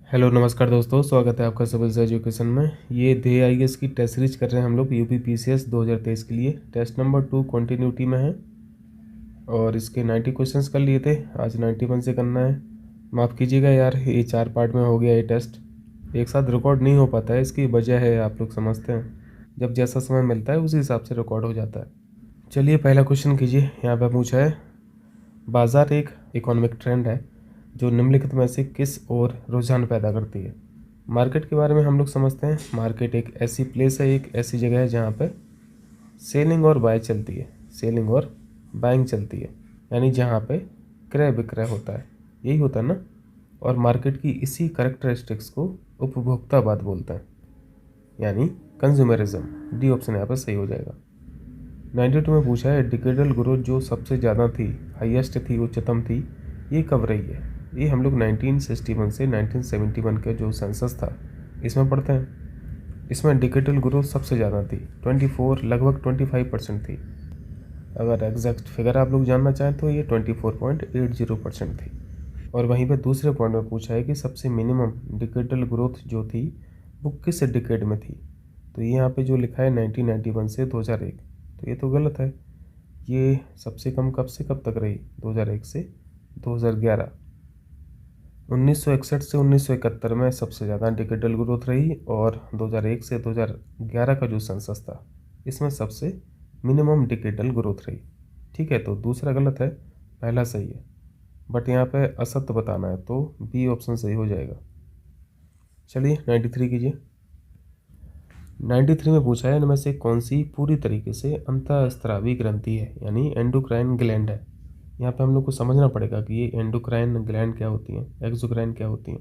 Hello नमस्कार दोस्तों, स्वागत है आपका सिविल्स एजुकेशन में। ये ध्येय आईएएस की टेस्ट सीरीज कर रहे हैं हम लोग यूपी पीसीएस 2023 के लिए। टेस्ट नंबर 2 कंटिन्यूटी में है और इसके 90 क्वेश्चंस कर लिए थे। आज 91 से करना है। माफ़ कीजिएगा यार, ये 4 पार्ट में हो गया ये टेस्ट। एक साथ रिकॉर्ड नहीं हो पाता है, इसकी वजह है आप लोग समझते हैं। जब जैसा समय मिलता है उसी हिसाब से रिकॉर्ड हो जाता है। चलिए पहला क्वेश्चन कीजिए। यहाँ पर पूछा है, बाजार एक इकोनॉमिक ट्रेंड है जो निम्नलिखित में से किस ओर रुझान पैदा करती है। मार्केट के बारे में हम लोग समझते हैं। मार्केट एक ऐसी प्लेस है, एक ऐसी जगह है जहाँ पे सेलिंग और बाय चलती है, सेलिंग और बाइंग चलती है, यानी जहाँ पे क्रय विक्रय होता है, यही होता है ना। और मार्केट की इसी करेक्टरिस्टिक्स को उपभोक्तावाद बोलते हैं, यानी कंज्यूमरिज्म। डी ऑप्शन यहाँ पर सही हो जाएगा। 92 में पूछा है, डिकेडल ग्रोथ जो सबसे ज़्यादा थी, हाईएस्ट थी, उच्चतम थी, ये कब रही है। ये हम लोग 1961 से 1971 का जो सेंसस था इसमें पढ़ते हैं। इसमें डिकेडल ग्रोथ सबसे ज़्यादा थी, 24 लगभग 25% थी। अगर एग्जैक्ट फिगर आप लोग जानना चाहें तो ये 24.80% थी। और वहीं पे दूसरे पॉइंट में पूछा है कि सबसे मिनिमम डिकेडल ग्रोथ जो थी वो किस डिकेड में थी। तो ये यहाँ पे जो लिखा है 1991 से 2001, तो ये तो गलत है। ये सबसे कम कब से कब तक रही, 2001 से 2011। 1961 से 1971 में सबसे ज़्यादा डिकेडल ग्रोथ रही और 2001 से 2011 का जो सेंसस था इसमें सबसे मिनिमम डिकेडल ग्रोथ रही। ठीक है, तो दूसरा गलत है, पहला सही है। बट यहाँ पे असत्य बताना है तो बी ऑप्शन सही हो जाएगा। चलिए 93 कीजिए। 93 में पूछा है, इनमें से कौन सी पूरी तरीके से अंतःस्रावी ग्रंथि है, यानी एंडोक्राइन ग्लैंड है। यहाँ पे हम लोग को समझना पड़ेगा कि ये एंडोक्राइन ग्लैंड क्या होती हैं, एक्सोक्राइन क्या होती हैं।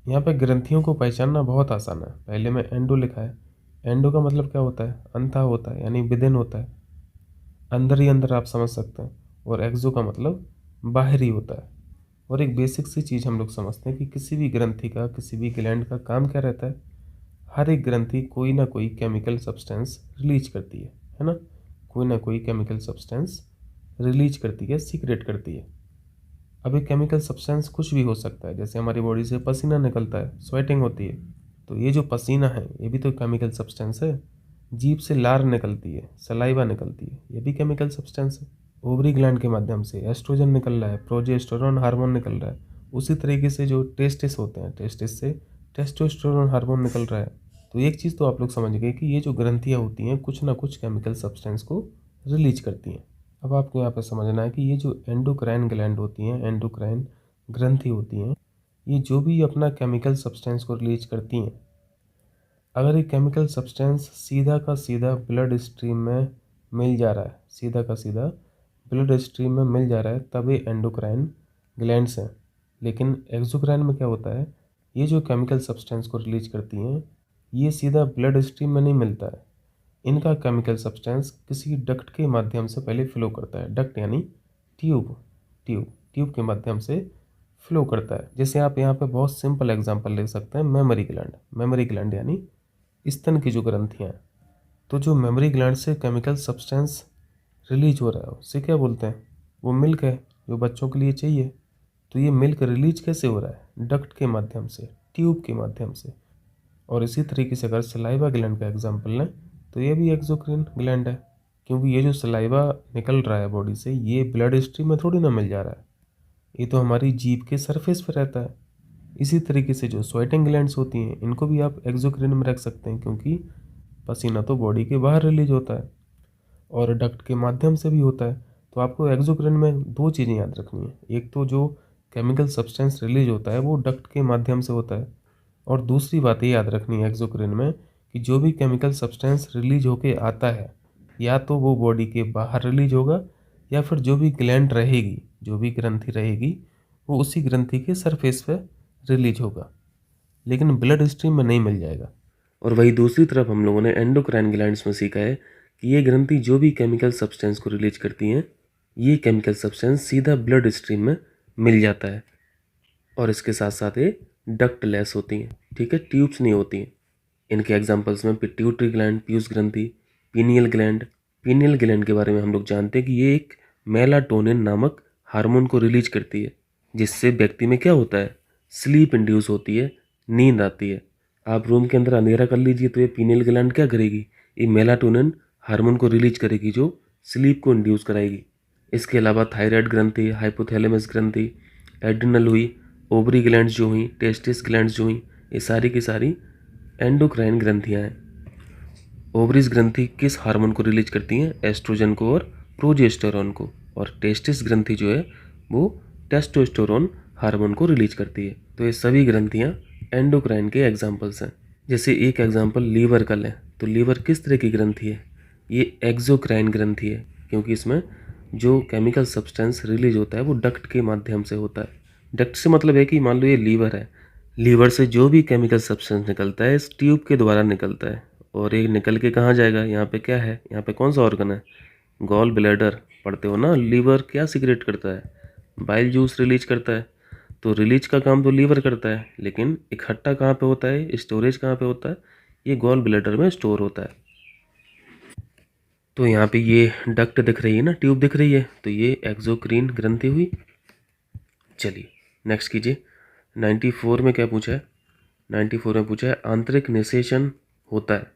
यहाँ पे ग्रंथियों को पहचानना बहुत आसान है। पहले में एंडो लिखा है, एंडो का मतलब क्या होता है, अंथा होता है, यानी विदिन होता है, अंदर ही अंदर आप समझ सकते हैं। और एक्सो का मतलब बाहरी होता है। और एक बेसिक सी चीज़ हम लोग समझते हैं कि किसी भी ग्रंथि का, किसी भी ग्लैंड का काम क्या रहता है। हर एक ग्रंथि कोई ना कोई केमिकल सब्सटेंस रिलीज करती है ना। कोई ना कोई केमिकल सब्सटेंस रिलीज करती है, सीक्रेट करती है। अब एक केमिकल सब्सटेंस कुछ भी हो सकता है, जैसे हमारी बॉडी से पसीना निकलता है, स्वेटिंग होती है, तो ये जो पसीना है ये भी तो केमिकल सब्सटेंस है। जीभ से लार निकलती है, सलाइवा निकलती है, ये भी केमिकल सब्सटेंस है। ओवरी ग्लैंड के माध्यम से एस्ट्रोजन निकल रहा है, प्रोजेस्टेरोन हार्मोन निकल रहा है। उसी तरीके से जो टेस्टिस होते हैं, टेस्टिस से टेस्टोस्टेरोन हार्मोन निकल रहा है। तो एक चीज़ तो आप लोग समझ गए कि ये जो ग्रंथियाँ होती हैं कुछ ना कुछ केमिकल सब्सटेंस को रिलीज करती हैं। अब आपको यहाँ पर समझना है कि ये जो एंडोक्राइन ग्लैंड होती हैं, एंडोक्राइन ग्रंथि होती हैं, ये जो भी अपना केमिकल सब्सटेंस को रिलीज करती हैं, अगर ये केमिकल सब्सटेंस सीधा का सीधा ब्लड स्ट्रीम में मिल जा रहा है, सीधा का सीधा ब्लड स्ट्रीम में मिल जा रहा है, तब ये एंडोक्राइन ग्लैंड्स हैं। लेकिन एक्सोक्राइन में क्या होता है, ये जो केमिकल सब्सटेंस को रिलीज करती हैं ये सीधा ब्लड स्ट्रीम में नहीं मिलता है। इनका केमिकल सब्सटेंस किसी डक्ट के माध्यम से पहले फ्लो करता है। डक्ट यानी ट्यूब, ट्यूब के माध्यम से फ्लो करता है। जैसे आप यहाँ पे बहुत सिंपल एग्जांपल ले सकते हैं, मेमोरी ग्लैंड। मेमोरी ग्लैंड यानी स्तन की जो ग्रंथियाँ हैं, तो जो मेमोरी ग्लैंड से केमिकल सब्सटेंस रिलीज हो रहा है उसे क्या बोलते हैं, वो मिल्क है जो बच्चों के लिए चाहिए। तो ये मिल्क रिलीज कैसे हो रहा है, डक्ट के माध्यम से, ट्यूब के माध्यम से। और इसी तरीके से अगर सलाइवा ग्लैंड का एग्जांपल लें तो ये भी एक्सोक्राइन ग्लैंड है, क्योंकि ये जो सलाइवा निकल रहा है बॉडी से ये ब्लड स्ट्रीम में थोड़ी ना मिल जा रहा है, ये तो हमारी जीभ के सरफेस पर रहता है। इसी तरीके से जो स्वेटिंग ग्लैंड्स होती हैं इनको भी आप एक्सोक्राइन में रख सकते हैं, क्योंकि पसीना तो बॉडी के बाहर रिलीज होता है और डक्ट के माध्यम से भी होता है। तो आपको एक्सोक्राइन में दो चीज़ें याद रखनी है, एक तो जो केमिकल सब्सटेंस रिलीज होता है वो डक्ट के माध्यम से होता है, और दूसरी बात ये याद रखनी है एक्सोक्राइन में कि जो भी केमिकल सब्सटेंस रिलीज होके आता है या तो वो बॉडी के बाहर रिलीज होगा या फिर जो भी ग्लैंड रहेगी, जो भी ग्रंथि रहेगी वो उसी ग्रंथि के सरफेस पे रिलीज होगा, लेकिन ब्लड स्ट्रीम में नहीं मिल जाएगा। और वही दूसरी तरफ हम लोगों ने एंडोक्राइन ग्लैंड्स में सीखा है कि ये ग्रंथि जो भी केमिकल सब्सटेंस को रिलीज करती हैं ये केमिकल सब्सटेंस सीधा ब्लड स्ट्रीम में मिल जाता है। और इसके साथ साथ ये डक्ट लेस होती हैं, ठीक है, ट्यूब्स नहीं होती हैं। इनके एग्जांपल्स में पिट्यूटरी ग्लैंड, पीयूष ग्रंथि, पीनियल ग्लैंड। पीनियल ग्लैंड के बारे में हम लोग जानते हैं कि ये एक मेलाटोनिन नामक हार्मोन को रिलीज करती है, जिससे व्यक्ति में क्या होता है, स्लीप इंड्यूस होती है, नींद आती है। आप रूम के अंदर अंधेरा कर लीजिए तो ये पीनियल ग्लैंड क्या करेगी, ये मेलाटोनिन हार्मोन को रिलीज करेगी जो स्लीप को इंड्यूस कराएगी। इसके अलावा थायराइड ग्रंथि, हाइपोथैलेमस ग्रंथि, एड्रिनल हुई, ओवरी ग्लैंड्स जो हुई, टेस्टिस ग्लैंड्स जो हुई, ये सारी की सारी एंडोक्राइन ग्रंथियाँ हैं। ओवरीज ग्रंथि किस हार्मोन को रिलीज करती हैं, एस्ट्रोजन को और प्रोजेस्टेरोन को। और टेस्टिस ग्रंथि जो है वो टेस्टोस्टेरोन हार्मोन को रिलीज करती है। तो ये सभी ग्रंथियाँ एंडोक्राइन के एग्जाम्पल्स हैं। जैसे एक एग्जाम्पल लीवर का लें तो लीवर किस तरह की ग्रंथि है, ये एक्सोक्राइन ग्रंथि है, क्योंकि इसमें जो केमिकल सब्सटेंस रिलीज होता है वो डक्ट के माध्यम से होता है। डक्ट से मतलब है कि मान लो ये लीवर है, लीवर से जो भी केमिकल सब्सटेंस निकलता है इस ट्यूब के द्वारा निकलता है, और ये निकल के कहाँ जाएगा, यहाँ पे क्या है, यहाँ पे कौन सा ऑर्गन है, गॉल ब्लैडर। पढ़ते हो ना, लीवर क्या सिक्रेट करता है, बाइल जूस रिलीज करता है। तो रिलीज का काम तो लीवर करता है, लेकिन इकट्ठा कहाँ पे होता है, स्टोरेज कहाँ पे होता है, ये गॉल ब्लैडर में स्टोर होता है। तो यहाँ पे ये डक्ट दिख रही है ना, ट्यूब दिख रही है, तो ये एक्सोक्रीन ग्रंथि हुई। चलिए नेक्स्ट कीजिए। 94 में क्या पूछा है, 94 में पूछा है आंतरिक निषेचन होता है।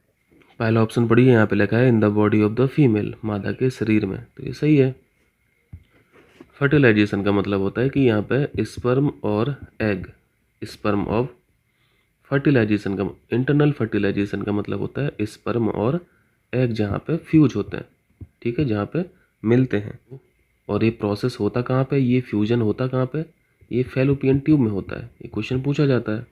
पहला ऑप्शन पढ़िए, यहाँ पे लिखा है in the body of the female, मादा के शरीर में, तो ये सही है। फर्टिलाइजेशन का मतलब होता है कि यहाँ पे स्पर्म और एग, स्पर्म ऑफ फर्टिलाइजेशन का, इंटरनल फर्टिलाइजेशन का मतलब होता है स्पर्म और एग जहाँ पे फ्यूज होते हैं, ठीक है, जहाँ पे मिलते हैं। और ये प्रोसेस होता कहाँ पे, ये फ्यूजन होता कहाँ पे, ये फैलोपियन ट्यूब में होता है। ये क्वेश्चन पूछा जाता है।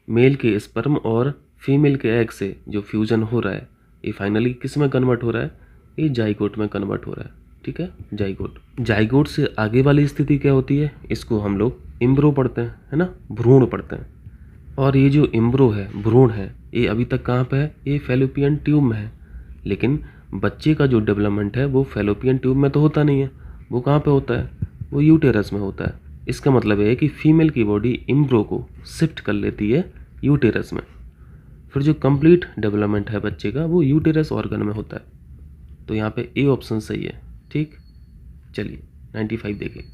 मेल के स्पर्म और फीमेल के एग से जो फ्यूजन हो रहा है ये फाइनली किस में कन्वर्ट हो रहा है, ये जाइगोट में कन्वर्ट हो रहा है, ठीक है, जाइगोट। जाइगोट से आगे वाली स्थिति क्या होती है, इसको हम लोग इम्ब्रो पढ़ते हैं, है ना, भ्रूण पढ़ते हैं। और ये जो इम्ब्रो है, भ्रूण है, ये अभी तक कहाँ पे है, ये फैलोपियन ट्यूब में है। लेकिन बच्चे का जो डेवलपमेंट है वो फैलोपियन ट्यूब में तो होता नहीं है, वो कहाँ पे होता है, वो यूटेरस में होता है। इसका मतलब है कि फीमेल की बॉडी इम्ब्रो को शिफ्ट कर लेती है यूटेरस में, फिर जो कंप्लीट डेवलपमेंट है बच्चे का वो यूटेरस ऑर्गन में होता है। तो यहाँ पे ए ऑप्शन सही है, ठीक। चलिए 95 देखिए।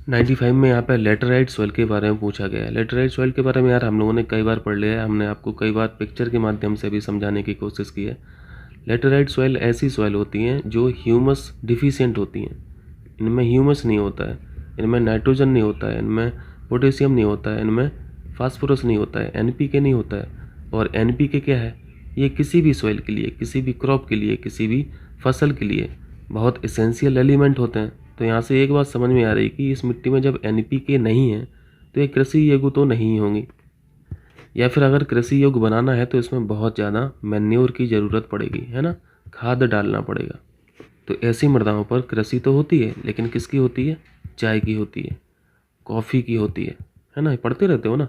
95 में यहाँ पे लेटराइट सॉइल के बारे में पूछा गया है। लेटराइट सॉइल के बारे में यार हम लोगों ने कई बार पढ़ लिया है, हमने आपको कई बार पिक्चर के माध्यम से भी समझाने की कोशिश की है। लेटराइट सॉइल ऐसी सॉइल होती हैं जो ह्यूमस डिफिशिएंट होती हैं, इनमें ह्यूमस नहीं होता है, इनमें नाइट्रोजन नहीं होता है, इनमें पोटेशियम नहीं होता है, इनमें फास्फोरस नहीं होता है, एनपीके नहीं होता है। और एनपीके क्या है, ये किसी भी सॉइल के लिए, किसी भी क्रॉप के लिए, किसी भी फसल के लिए बहुत एसेंशियल एलिमेंट होते हैं। तो यहाँ से एक बात समझ में आ रही कि इस मिट्टी में जब एनपीके नहीं है तो ये कृषि योग्य तो नहीं होंगी, या फिर अगर कृषि योग्य बनाना है तो इसमें बहुत ज़्यादा मैन्योर की ज़रूरत पड़ेगी, है ना, खाद डालना पड़ेगा। तो ऐसी मृदाओं पर कृषि तो होती है, लेकिन किसकी होती है, चाय की होती है, कॉफ़ी की होती है ना, पढ़ते रहते हो ना।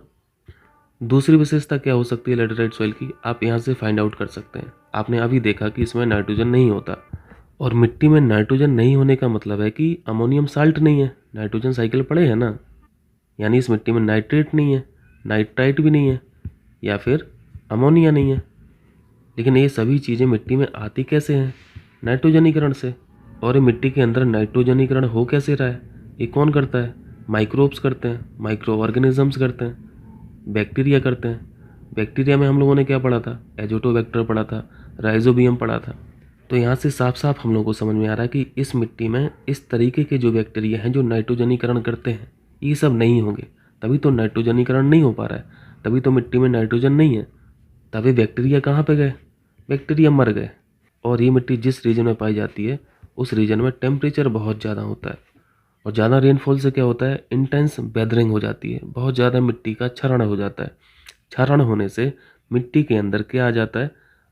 दूसरी विशेषता क्या हो सकती है लेटराइट सॉइल की, आप यहाँ से फाइंड आउट कर सकते हैं। आपने अभी देखा कि इसमें नाइट्रोजन नहीं होता, और मिट्टी में नाइट्रोजन नहीं होने का मतलब है कि अमोनियम साल्ट नहीं है। नाइट्रोजन साइकिल पढ़े हैं ना, यानी इस मिट्टी में नाइट्रेट नहीं है, नाइट्राइट भी नहीं है, या फिर अमोनिया नहीं है। लेकिन ये सभी चीज़ें मिट्टी में आती कैसे हैं, नाइट्रोजनीकरण से। और ये मिट्टी के अंदर नाइट्रोजनीकरण हो कैसे रहा है, ये कौन करता है, माइक्रोब्स करते हैं, माइक्रो ऑर्गेनिजम्स करते हैं, बैक्टीरिया करते हैं। बैक्टीरिया में हम लोगों ने क्या पढ़ा था, एजोटोबैक्टर पढ़ा था, राइजोबियम पढ़ा था। तो यहाँ से साफ साफ हम लोगों को समझ में आ रहा है कि इस मिट्टी में इस तरीके के जो बैक्टीरिया हैं जो नाइट्रोजनीकरण करते हैं ये सब नहीं होंगे, तभी तो नाइट्रोजनीकरण नहीं हो पा रहा है, तभी तो मिट्टी में नाइट्रोजन नहीं है। तभी बैक्टीरिया कहाँ पे गए, बैक्टीरिया मर गए। और ये मिट्टी जिस रीजन में पाई जाती है उस रीजन में टेम्परेचर बहुत ज़्यादा होता है, और ज़्यादा रेनफॉल से क्या होता है, इंटेंस वेदरिंग हो जाती है, बहुत ज़्यादा मिट्टी का क्षरण हो जाता है। क्षरण होने से मिट्टी के अंदर क्या आ जाता है,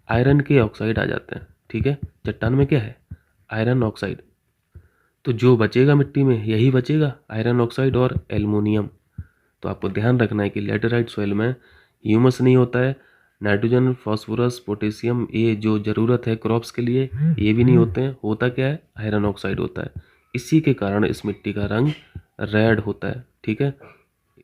आयरन के ऑक्साइड आ जाते हैं, ठीक है। चट्टान में क्या है, आयरन ऑक्साइड। तो जो बचेगा मिट्टी में यही बचेगा, आयरन ऑक्साइड और एल्युमिनियम। तो आपको ध्यान रखना है कि लेटराइट सॉइल में ह्यूमस नहीं होता है, नाइट्रोजन, फास्फोरस, पोटेशियम, ये जो ज़रूरत है क्रॉप्स के लिए ये भी नहीं होते हैं। होता क्या है, आयरन ऑक्साइड होता है। इसी के कारण इस मिट्टी का रंग रेड होता है, ठीक है।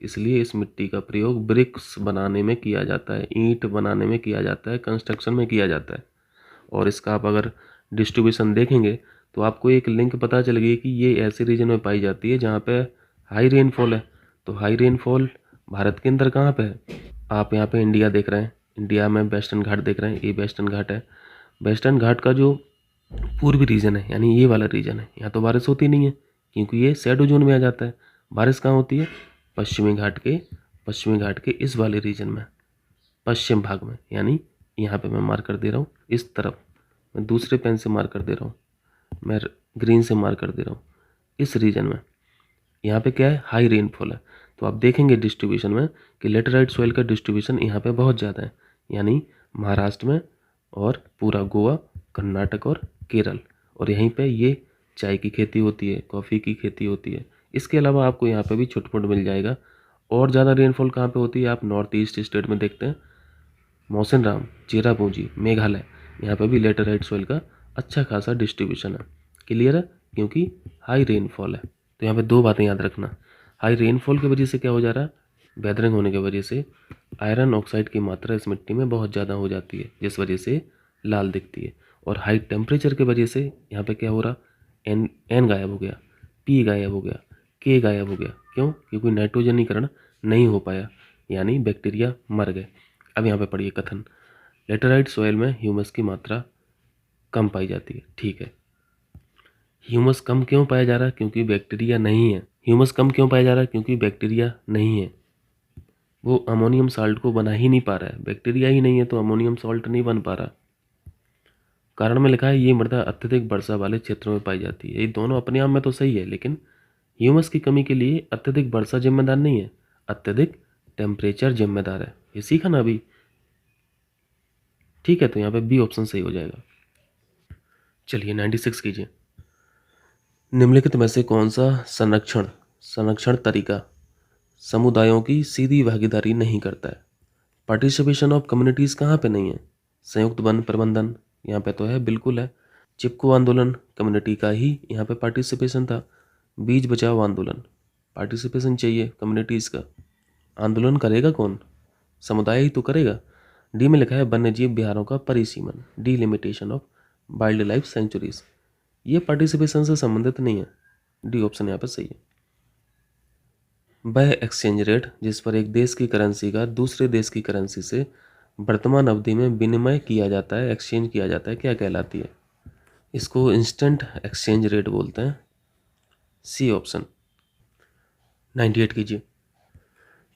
इसलिए इस मिट्टी का प्रयोग ब्रिक्स बनाने में किया जाता है, ईंट बनाने में किया जाता है, कंस्ट्रक्शन में किया जाता है। और इसका आप अगर डिस्ट्रीब्यूशन देखेंगे तो आपको एक लिंक पता चल गई कि ये ऐसे रीजन में पाई जाती है जहाँ पे हाई रेनफॉल है। तो हाई रेनफॉल भारत के अंदर कहाँ पे है, आप यहाँ पे इंडिया देख रहे हैं, इंडिया में वेस्टर्न घाट देख रहे हैं, ये वेस्टर्न घाट है। वेस्टर्न घाट का जो पूर्वी रीजन है यानी ये वाला रीजन है, यहाँ तो बारिश होती नहीं है क्योंकि ये शैडो जोन में आ जाता है। बारिश कहाँ होती है? पश्चिमी घाट के इस वाले रीजन में, पश्चिम भाग में, यानी यहाँ पे मैं मार्क कर दे रहा हूँ इस तरफ, मैं दूसरे पेन से मार्क कर दे रहा हूँ, मैं ग्रीन से मार्क कर दे रहा हूँ इस रीजन में। यहाँ पे क्या है? हाई रेनफॉल है। तो आप देखेंगे डिस्ट्रीब्यूशन में कि लेटेराइट सॉइल का डिस्ट्रीब्यूशन यहाँ पे बहुत ज़्यादा है, यानी महाराष्ट्र में और पूरा गोवा, कर्नाटक और केरल। और यहीं पे ये चाय की खेती होती है, कॉफ़ी की खेती होती है। इसके अलावा आपको यहाँ पे भी छुटपुट मिल जाएगा। और ज़्यादा रेनफॉल कहाँ पे होती है? आप नॉर्थ ईस्ट स्टेट में देखते हैं, मौसिनराम, चेरापूंजी, मेघालय, यहाँ पे भी लेटेराइट सॉइल का अच्छा खासा डिस्ट्रीब्यूशन है। क्लियर है? क्योंकि हाई रेनफॉल है। तो यहाँ पे दो बातें याद रखना, हाई रेनफॉल की वजह से क्या हो जा रहा है? वेदरिंग होने की वजह से आयरन ऑक्साइड की मात्रा इस मिट्टी में बहुत ज़्यादा हो जाती है, जिस वजह से लाल दिखती है। और हाई टेम्परेचर की वजह से यहाँ पे क्या हो रहा? एन गायब हो गया, पी गायब हो गया, के गायब हो गया। क्यों? क्योंकि नाइट्रोजनीकरण नहीं हो पाया, यानी बैक्टीरिया मर गए। अब यहाँ पे पढ़िए कथन, लेटेराइट सॉइल में ह्यूमस की मात्रा कम पाई जाती है। ठीक है, ह्यूमस कम क्यों पाया जा रहा है? क्योंकि बैक्टीरिया नहीं है। ह्यूमस कम क्यों पाया जा रहा है? क्योंकि बैक्टीरिया नहीं है, वो अमोनियम साल्ट को बना ही नहीं पा रहा है। बैक्टीरिया ही नहीं है तो अमोनियम साल्ट नहीं बन पा रहा। कारण में लिखा है ये मृदा अत्यधिक वर्षा वाले क्षेत्रों में पाई जाती है। ये दोनों अपने आप में तो सही है, लेकिन ह्यूमस की कमी के लिए अत्यधिक वर्षा जिम्मेदार नहीं है, अत्यधिक टेम्परेचर जिम्मेदार है। ये सीखा ना अभी? ठीक है, तो यहाँ पे बी ऑप्शन सही हो जाएगा। चलिए 96 कीजिए। निम्नलिखित में से कौन सा संरक्षण तरीका समुदायों की सीधी भागीदारी नहीं करता है? पार्टिसिपेशन ऑफ कम्युनिटीज़ कहाँ पे नहीं है? संयुक्त वन प्रबंधन यहाँ पे तो है, बिल्कुल है। चिपको आंदोलन कम्युनिटी का ही यहाँ पे पार्टिसिपेशन था। बीज बचाओ आंदोलन, पार्टिसिपेशन चाहिए कम्युनिटीज़ का। आंदोलन करेगा कौन? समुदाय ही तो करेगा। डी में लिखा है वन्यजीव विहारों का परिसीमन, delimitation of wild life sanctuaries. ये पार्टिसिपेशन से संबंधित नहीं है। डी ऑप्शन यहाँ पर सही है। वह एक्सचेंज रेट जिस पर एक देश की करेंसी का दूसरे देश की करेंसी से वर्तमान अवधि में विनिमय किया जाता है, एक्सचेंज किया जाता है, क्या कहलाती है? इसको इंस्टेंट एक्सचेंज रेट बोलते हैं। C option. 98 कीजिए।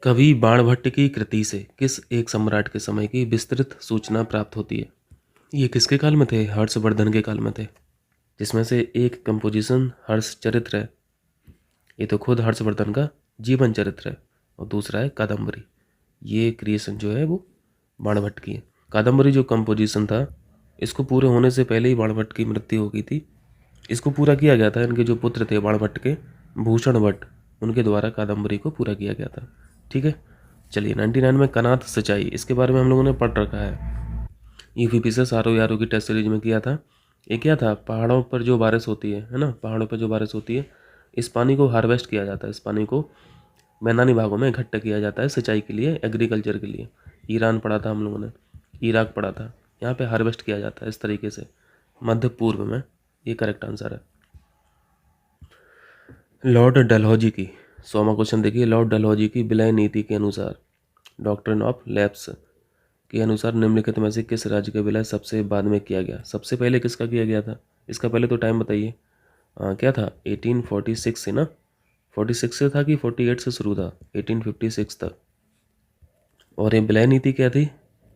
कवि बाणभट्ट की कृति से किस एक सम्राट के समय की विस्तृत सूचना प्राप्त होती है? ये किसके काल में थे? हर्षवर्धन के काल में थे, जिसमें से एक कंपोजिशन हर्ष चरित्र है, ये तो खुद हर्षवर्धन का जीवन चरित्र है, और दूसरा है कादम्बरी। ये क्रिएशन जो है वो बाणभट्ट की है। कादम्बरी जो कंपोजिशन था, इसको पूरे होने से पहले ही बाणभट्ट की मृत्यु हो गई थी। इसको पूरा किया गया था, इनके जो पुत्र थे बाणभट्ट के, भूषण भट्ट, उनके द्वारा कादम्बरी को पूरा किया गया था। ठीक है, चलिए 99 में कनाथ सिंचाई, इसके बारे में हम लोगों ने पढ़ रखा है। यूपीपी से सारो यारो की टेस्ट सीरीज में किया था। ये क्या था? पहाड़ों पर जो बारिश होती है ना, पहाड़ों पर जो बारिश होती है, इस पानी को हार्वेस्ट किया जाता है, इस पानी को मैदानी भागों में इकट्ठा किया जाता है सिंचाई के लिए, एग्रीकल्चर के लिए। ईरान पढ़ा था हम लोगों ने, इराक पढ़ा था, यहाँ पे हार्वेस्ट किया जाता है इस तरीके से, मध्य पूर्व में। ये करेक्ट आंसर है। लॉर्ड डलहौजी की 100वां क्वेश्चन देखिए। लॉर्ड डलहौजी की विलय नीति के अनुसार, डॉक्ट्रिन ऑफ लैप्स के अनुसार, निम्नलिखित में से किस राज्य का विलय सबसे बाद में किया गया? सबसे पहले किसका किया गया था? इसका पहले तो टाइम बताइए। क्या था? 1846 से ना, 46 से था कि 48 से शुरू था? 1856 तक। और ये विलय नीति क्या थी?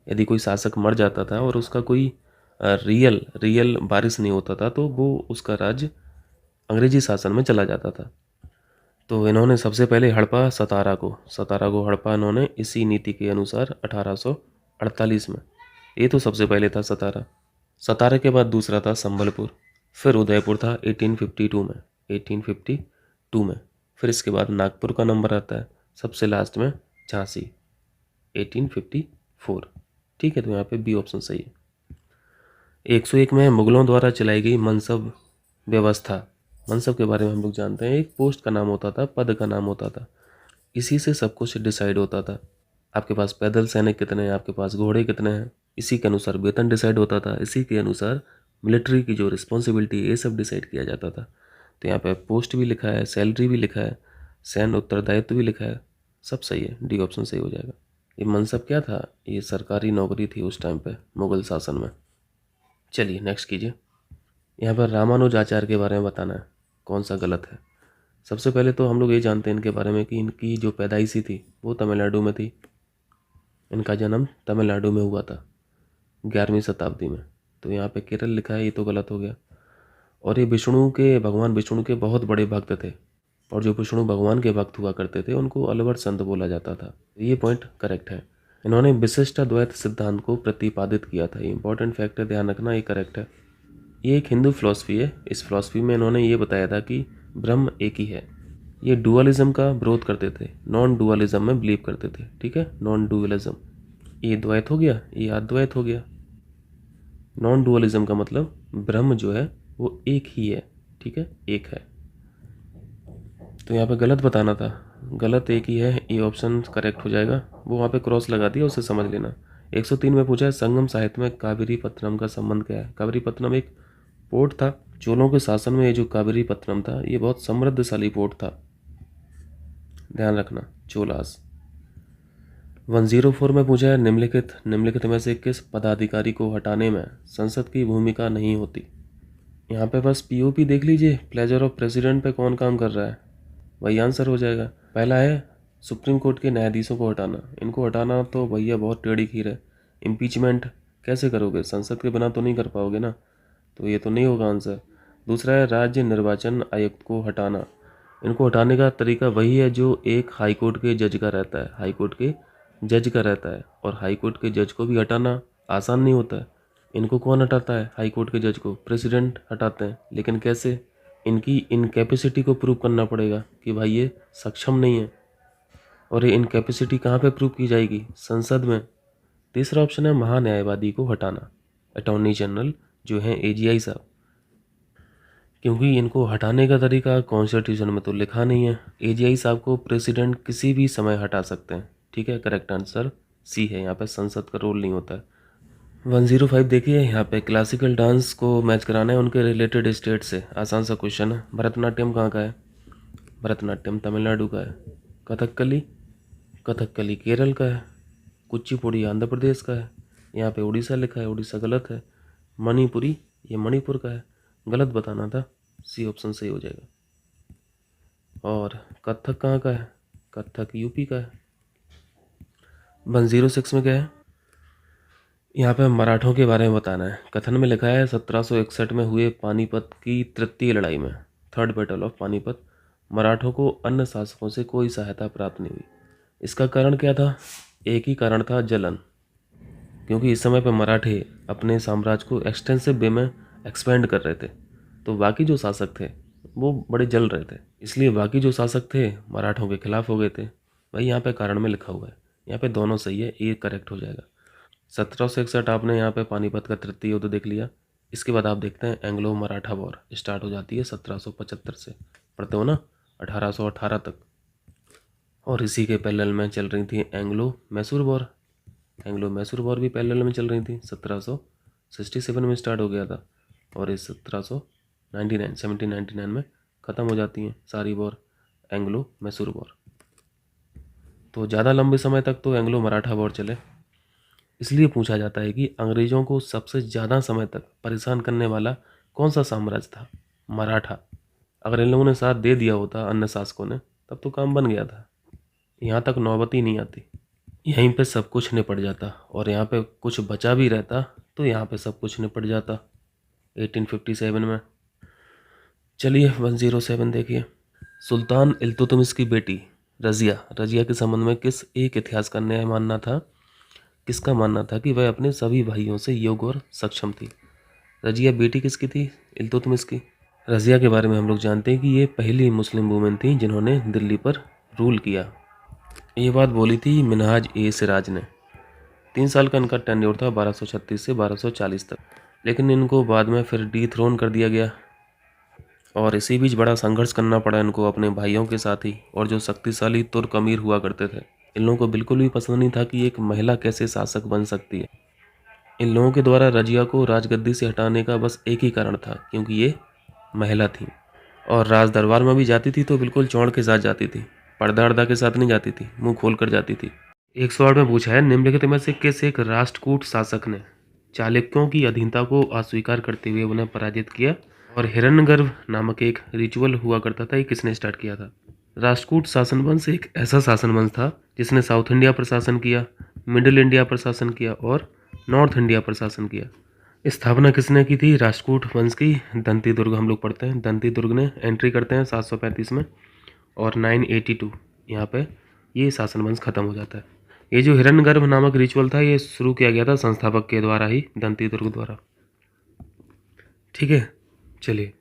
यदि कोई शासक मर जाता था और उसका कोई रियल वारिस नहीं होता था, तो वो उसका राज्य अंग्रेजी शासन में चला जाता था। तो इन्होंने सबसे पहले हड़पा सतारा को हड़पा इन्होंने इसी नीति के अनुसार 1848 में। ये तो सबसे पहले था सतारा के बाद दूसरा था संबलपुर, फिर उदयपुर था 1852 में, फिर इसके बाद नागपुर का नंबर आता है, सबसे लास्ट में झांसी 1854। ठीक है, तो यहाँ पे बी ऑप्शन सही है। 101 में मुगलों द्वारा चलाई गई मनसब व्यवस्था, मनसब के बारे में हम लोग जानते हैं। एक पोस्ट का नाम होता था, पद का नाम होता था, इसी से सब कुछ डिसाइड होता था। आपके पास पैदल सैनिक कितने हैं, आपके पास घोड़े कितने हैं, इसी के अनुसार वेतन डिसाइड होता था, इसी के अनुसार मिलिट्री की जो रिस्पॉन्सिबिलिटी, ये सब डिसाइड किया जाता था। तो यहाँ पे पोस्ट भी लिखा है, सैलरी भी लिखा है, सैन्य उत्तरदायित्व भी लिखा है, सब सही है। डी ऑप्शन सही हो जाएगा। ये मनसब क्या था? ये सरकारी नौकरी थी उस टाइम पे मुग़ल शासन में। चलिए नेक्स्ट कीजिए। यहाँ पर रामानुजाचार्य के बारे में बताना है, कौन सा गलत है। सबसे पहले तो हम लोग ये जानते हैं इनके बारे में कि इनकी जो पैदाइशी थी वो तमिलनाडु में थी। इनका जन्म तमिलनाडु में हुआ था 11वीं शताब्दी में। तो यहाँ पे केरल लिखा है, ये तो गलत हो गया। और ये भगवान विष्णु के बहुत बड़े भक्त थे, और जो विष्णु भगवान के भक्त हुआ करते थे उनको अलवर संत बोला जाता था। ये पॉइंट करेक्ट है। इन्होंने विशिष्ट द्वैत सिद्धांत को प्रतिपादित किया था। ये इंपॉर्टेंट फैक्ट है, ध्यान रखना, ये करेक्ट है। ये एक हिंदू फिलॉसफी है। इस फिलॉसफी में इन्होंने ये बताया था कि ब्रह्म एक ही है। ये डुअलिज्म का विरोध करते थे, नॉन डुअलिज्म में बिलीव करते थे। ठीक है, नॉन डुअलिज्म। ये द्वैत हो गया, ये अद्वैत हो गया। नॉन डुअलिज्म का मतलब ब्रह्म जो है वो एक ही है। ठीक है, एक है। तो यहाँ पे गलत बताना था, गलत एक ही है, ये ऑप्शन करेक्ट हो जाएगा। वो वहाँ पे क्रॉस लगा दिया, उसे समझ लेना। 103 में पूछा है संगम साहित्य में कावेरी पत्तनम का संबंध क्या है। कावेरी पत्तनम एक पोर्ट था चोलों के शासन में। ये जो कावेरी पत्तनम था ये बहुत समृद्धशाली पोर्ट था, ध्यान रखना, चोलास। 104 में पूछा है निम्नलिखित में से किस पदाधिकारी को हटाने में संसद की भूमिका नहीं होती। यहाँ पे बस पीओपी देख लीजिए, प्लेजर ऑफ प्रेसिडेंट पे कौन काम कर रहा है, वही आंसर हो जाएगा। पहला है सुप्रीम कोर्ट के न्यायाधीशों को हटाना। इनको हटाना तो भैया बहुत टेढ़ी खीर है। इम्पीचमेंट कैसे करोगे, संसद के बिना तो नहीं कर पाओगे ना, तो ये तो नहीं होगा आंसर। दूसरा है राज्य निर्वाचन आयुक्त को हटाना। इनको हटाने का तरीका वही है जो एक हाई कोर्ट के जज का रहता है, हाई कोर्ट के जज का रहता है। और हाई कोर्ट के जज को भी हटाना आसान नहीं होता है। इनको कौन हटाता है? हाई कोर्ट के जज को प्रेसिडेंट हटाते हैं। लेकिन कैसे? इनकी इनकैपेसिटी को प्रूव करना पड़ेगा कि भाई ये सक्षम नहीं है। और ये इनकैपेसिटी कहाँ पे प्रूव की जाएगी? संसद में। तीसरा ऑप्शन है महान्यायवादी को हटाना, अटॉर्नी जनरल जो हैं एजीआई साहब, क्योंकि इनको हटाने का तरीका कॉन्स्टिट्यूशन में तो लिखा नहीं है। एजीआई साहब को प्रेसिडेंट किसी भी समय हटा सकते हैं। ठीक है, करेक्ट आंसर सी है, यहाँ पे संसद का रोल नहीं होता है। 105 देखिए, यहाँ पे क्लासिकल डांस को मैच कराना है उनके रिलेटेड स्टेट से। आसान सा क्वेश्चन है। भरतनाट्यम कहाँ का है? भरतनाट्यम तमिलनाडु का है। कथकली केरल का है। कुचिपुड़ी आंध्र प्रदेश का है। यहाँ पे उड़ीसा लिखा है, उड़ीसा गलत है। मणिपुरी, ये मणिपुर का है। गलत बताना था, सी ऑप्शन सही हो जाएगा। और कथक कहाँ का है? कथक यूपी का है। 106 में क्या है? यहाँ पे मराठों के बारे में बताना है। कथन में लिखा है 1761 में हुए पानीपत की तृतीय लड़ाई में, थर्ड बैटल ऑफ पानीपत, मराठों को अन्य शासकों से कोई सहायता प्राप्त नहीं हुई। इसका कारण क्या था? एक ही कारण था, जलन। क्योंकि इस समय पर मराठे अपने साम्राज्य को एक्सटेंसिव वे में एक्सपेंड कर रहे थे, तो बाकी जो शासक थे वो बड़े जल रहे थे। इसलिए बाकी जो शासक थे मराठों के खिलाफ हो गए थे। वही यहाँ पे कारण में लिखा हुआ है। यहाँ पे दोनों सही है, ये करेक्ट हो जाएगा। 1761 आपने यहाँ पे पानीपत का तृतीय युद्ध देख लिया। इसके बाद आप देखते हैं एंग्लो मराठा वॉर स्टार्ट हो जाती है 1775 से, पढ़ते हो ना, 1818 तक। और इसी के पैरेलल में चल रही थी Anglo Mysore war. Anglo Mysore war भी पैरेलल में चल रही थी। 1767 में स्टार्ट हो गया था और इस 1799 में ख़त्म हो जाती हैं सारी वॉर, एंग्लो मैसूर वॉर। तो ज़्यादा लंबे समय तक तो एंग्लो मराठा वॉर चले। इसलिए पूछा जाता है कि अंग्रेज़ों को सबसे ज़्यादा समय तक परेशान करने वाला कौन सा साम्राज्य था? मराठा। अगर इन लोगों ने साथ दे दिया होता अन्य शासकों ने, तब तो काम बन गया था। यहाँ तक नौबत ही नहीं आती। यहीं पे सब कुछ निपट जाता, और यहाँ पे कुछ बचा भी रहता तो यहाँ पे सब कुछ निपट जाता 1857 में। चलिए 107 देखिए। सुल्तान इल्तुतमिश की बेटी रजिया के संबंध में किस एक इतिहासकार ने मानना था, किसका मानना था कि वह अपने सभी भाइयों से योग्य और सक्षम थी? रजिया बेटी किसकी थी? इल्तुतमिश की। रजिया के बारे में हम लोग जानते हैं कि ये पहली मुस्लिम वुमेन थी जिन्होंने दिल्ली पर रूल किया। ये बात बोली थी मिनहाज ए सिराज ने। 3 साल का इनका टेन्योर था, 1236 से 1240 तक, लेकिन इनको बाद में फिर डीथ्रोन कर दिया गया। और इसी बीच बड़ा संघर्ष करना पड़ा इनको अपने भाइयों के साथ ही, और जो शक्तिशाली तुर्क अमीर हुआ करते थे। इन लोगों को बिल्कुल भी पसंद नहीं था कि एक महिला कैसे शासक बन सकती है। इन लोगों के द्वारा रजिया को राजगद्दी से हटाने का बस एक ही कारण था, क्योंकि ये महिला थी। और राज दरबार में भी जाती थी तो बिल्कुल चौड़ के साथ जाती थी, पर्दा अर्दा के साथ नहीं जाती थी, मुंह खोल कर जाती थी। 108 में पूछा है, निम्नलिखित में से किस एक राष्ट्रकूट शासक ने चालुक्यों की अधीनता को अस्वीकार करते हुए उन्हें पराजित किया? और हिरण्यगर्भ नामक एक रिचुअल हुआ करता था, ये किसने स्टार्ट किया था? राष्ट्रकूट शासन वंश एक ऐसा शासन वंश था जिसने साउथ इंडिया पर शासन किया, मिडिल इंडिया पर शासन किया और नॉर्थ इंडिया पर शासन किया। स्थापना किसने की थी राष्ट्रकूट वंश की? दंती दुर्ग हम लोग पढ़ते हैं, दंती दुर्ग ने एंट्री करते हैं 735 में और 982 यहाँ पे ये शासन वंश खत्म हो जाता है। ये जो हिरण्यगर्भ नामक रिचुअल था ये शुरू किया गया था संस्थापक के द्वारा ही, दंती दुर्ग द्वारा। ठीक है, चलिए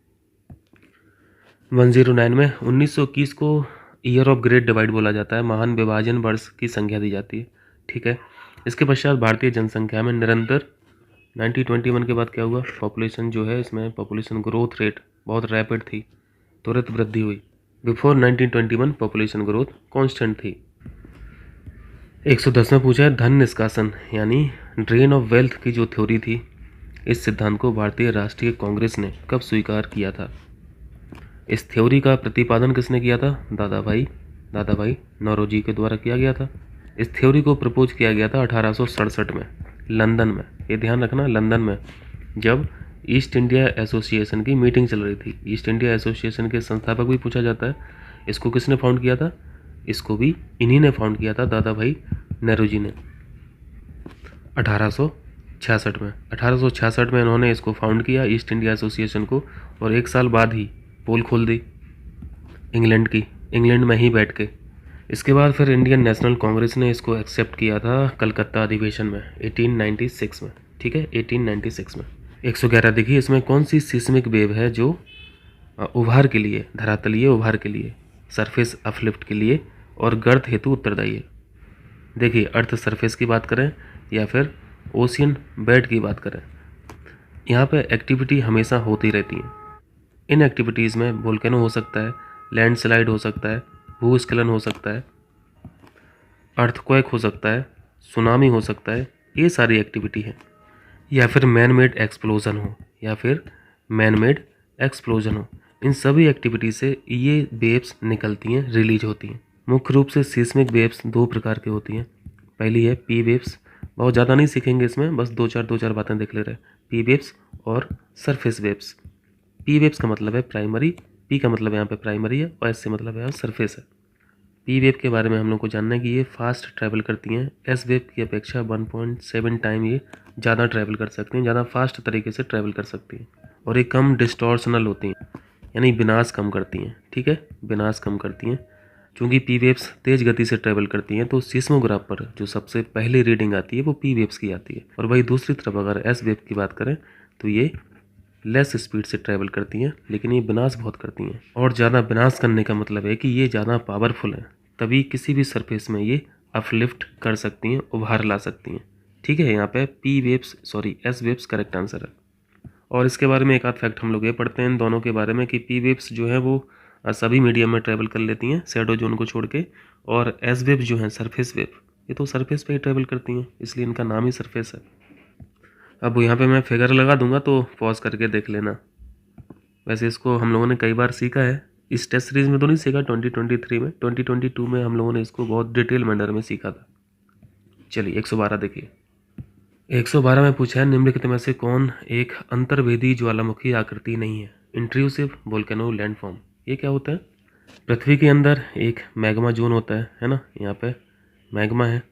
109 में 1921 को ईयर ऑफ ग्रेट डिवाइड बोला जाता है, महान विभाजन वर्ष की संख्या दी जाती है। ठीक है, इसके पश्चात भारतीय जनसंख्या में निरंतर 1921 के बाद क्या हुआ? पॉपुलेशन जो है इसमें पॉपुलेशन ग्रोथ रेट बहुत रैपिड थी, त्वरित वृद्धि हुई। बिफोर 1921 पॉपुलेशन ग्रोथ कांस्टेंट थी। 110 में पूछा है, धन निष्कासन यानी ड्रेन ऑफ वेल्थ की जो थ्योरी थी, इस सिद्धांत को भारतीय राष्ट्रीय कांग्रेस ने कब स्वीकार किया था? इस थ्योरी का प्रतिपादन किसने किया था? दादाभाई नौरोजी के द्वारा किया गया था। इस थ्योरी को प्रपोज किया गया था 1867 में लंदन में। ये ध्यान रखना, लंदन में जब ईस्ट इंडिया एसोसिएशन की मीटिंग चल रही थी। ईस्ट इंडिया एसोसिएशन के संस्थापक भी पूछा जाता है, इसको किसने फाउंड किया था? इसको भी इन्हीं ने फाउंड किया था, दादाभाई नौरोजी ने 1866 में। 1866 में इन्होंने इसको फाउंड किया ईस्ट इंडिया एसोसिएशन को, और एक साल बाद ही पोल खोल दी इंग्लैंड में ही बैठ के। इसके बाद फिर इंडियन नेशनल कांग्रेस ने इसको एक्सेप्ट किया था कलकत्ता अधिवेशन में 1896 में। ठीक है, 1896 में। 111 देखिए, इसमें कौन सी सिस्मिक वेव है जो उभार के लिए, धरातलीय उभार के लिए, सरफेस अपलिफ्ट के लिए और गर्त हेतु उत्तरदायी है? देखिए, अर्थ सरफेस की बात करें या फिर ओशियन बेड की बात करें, यहाँ पे एक्टिविटी हमेशा होती रहती है। इन एक्टिविटीज़ में वोल्केनो हो सकता है, लैंडस्लाइड हो सकता है, भूस्खलन हो सकता है, अर्थक्वेक हो सकता है, सुनामी हो सकता है, ये सारी एक्टिविटी है। या फिर मैन मेड एक्सप्लोजन हो, इन सभी एक्टिविटी से ये वेव्स निकलती हैं, रिलीज होती हैं। मुख्य रूप से सीस्मिक वेव्स दो प्रकार की होती हैं। पहली है पी वेव्स, बहुत ज़्यादा नहीं सीखेंगे इसमें, बस दो चार बातें देख ले रहे हैं। पी वेव्स और सरफेस वेव्स। पी वेव्स का मतलब है प्राइमरी, पी का मतलब यहाँ पे प्राइमरी है और एस से मतलब यहाँ सरफेस है। पी वेव के बारे में हम लोग को जानना है कि ये फास्ट ट्रैवल करती हैं, एस वेव की अपेक्षा 1.7 टाइम ये ज़्यादा ट्रैवल कर सकती हैं, ज़्यादा फास्ट तरीके से ट्रैवल कर सकती हैं, और ये कम डिस्टॉर्शनल होती हैं, यानी विनाश कम करती हैं। ठीक है, विनाश कम करती हैं। चूँकि पी वेव्स तेज़ गति से ट्रैवल करती हैं तो सिस्मोग्राफ पर जो सबसे पहले रीडिंग आती है वो पी वेव्स की आती है। और वही दूसरी तरफ अगर एस वेव की बात करें तो ये लेस स्पीड से ट्रैवल करती हैं, लेकिन ये विनाश बहुत करती हैं। और ज़्यादा विनाश करने का मतलब है कि ये ज़्यादा पावरफुल हैं, तभी किसी भी सरफेस में ये अपलिफ्ट कर सकती हैं, उभार ला सकती हैं। ठीक है, यहाँ पे एस वेव्स करेक्ट आंसर है। और इसके बारे में एक आध फैक्ट हम लोग ये पढ़ते हैं इन दोनों के बारे में कि पी वेव्स जो है वो सभी मीडियम में ट्रैवल कर लेती हैं शैडो जोन को छोड़ के, और एस वेव जो हैं सरफेस वेव, ये तो सरफेस पे ही ट्रैवल करती हैं, इसलिए इनका नाम ही सरफेस है। अब यहाँ पे मैं फिगर लगा दूंगा तो पॉज करके देख लेना। वैसे इसको हम लोगों ने कई बार सीखा है, इस टेस्ट सीरीज में तो नहीं सीखा, 2023 में, 2022 में हम लोगों ने इसको बहुत डिटेल मैनर में सीखा था। चलिए 112 देखिए। 112 में पूछा है, निम्नलिखित में से कौन एक अंतर्वेदी ज्वालामुखी आकृति नहीं है? Intrusive volcano landform. ये क्या होता है? पृथ्वी के अंदर एक मैग्मा जोन होता है ना, यहाँ पे मैग्मा है,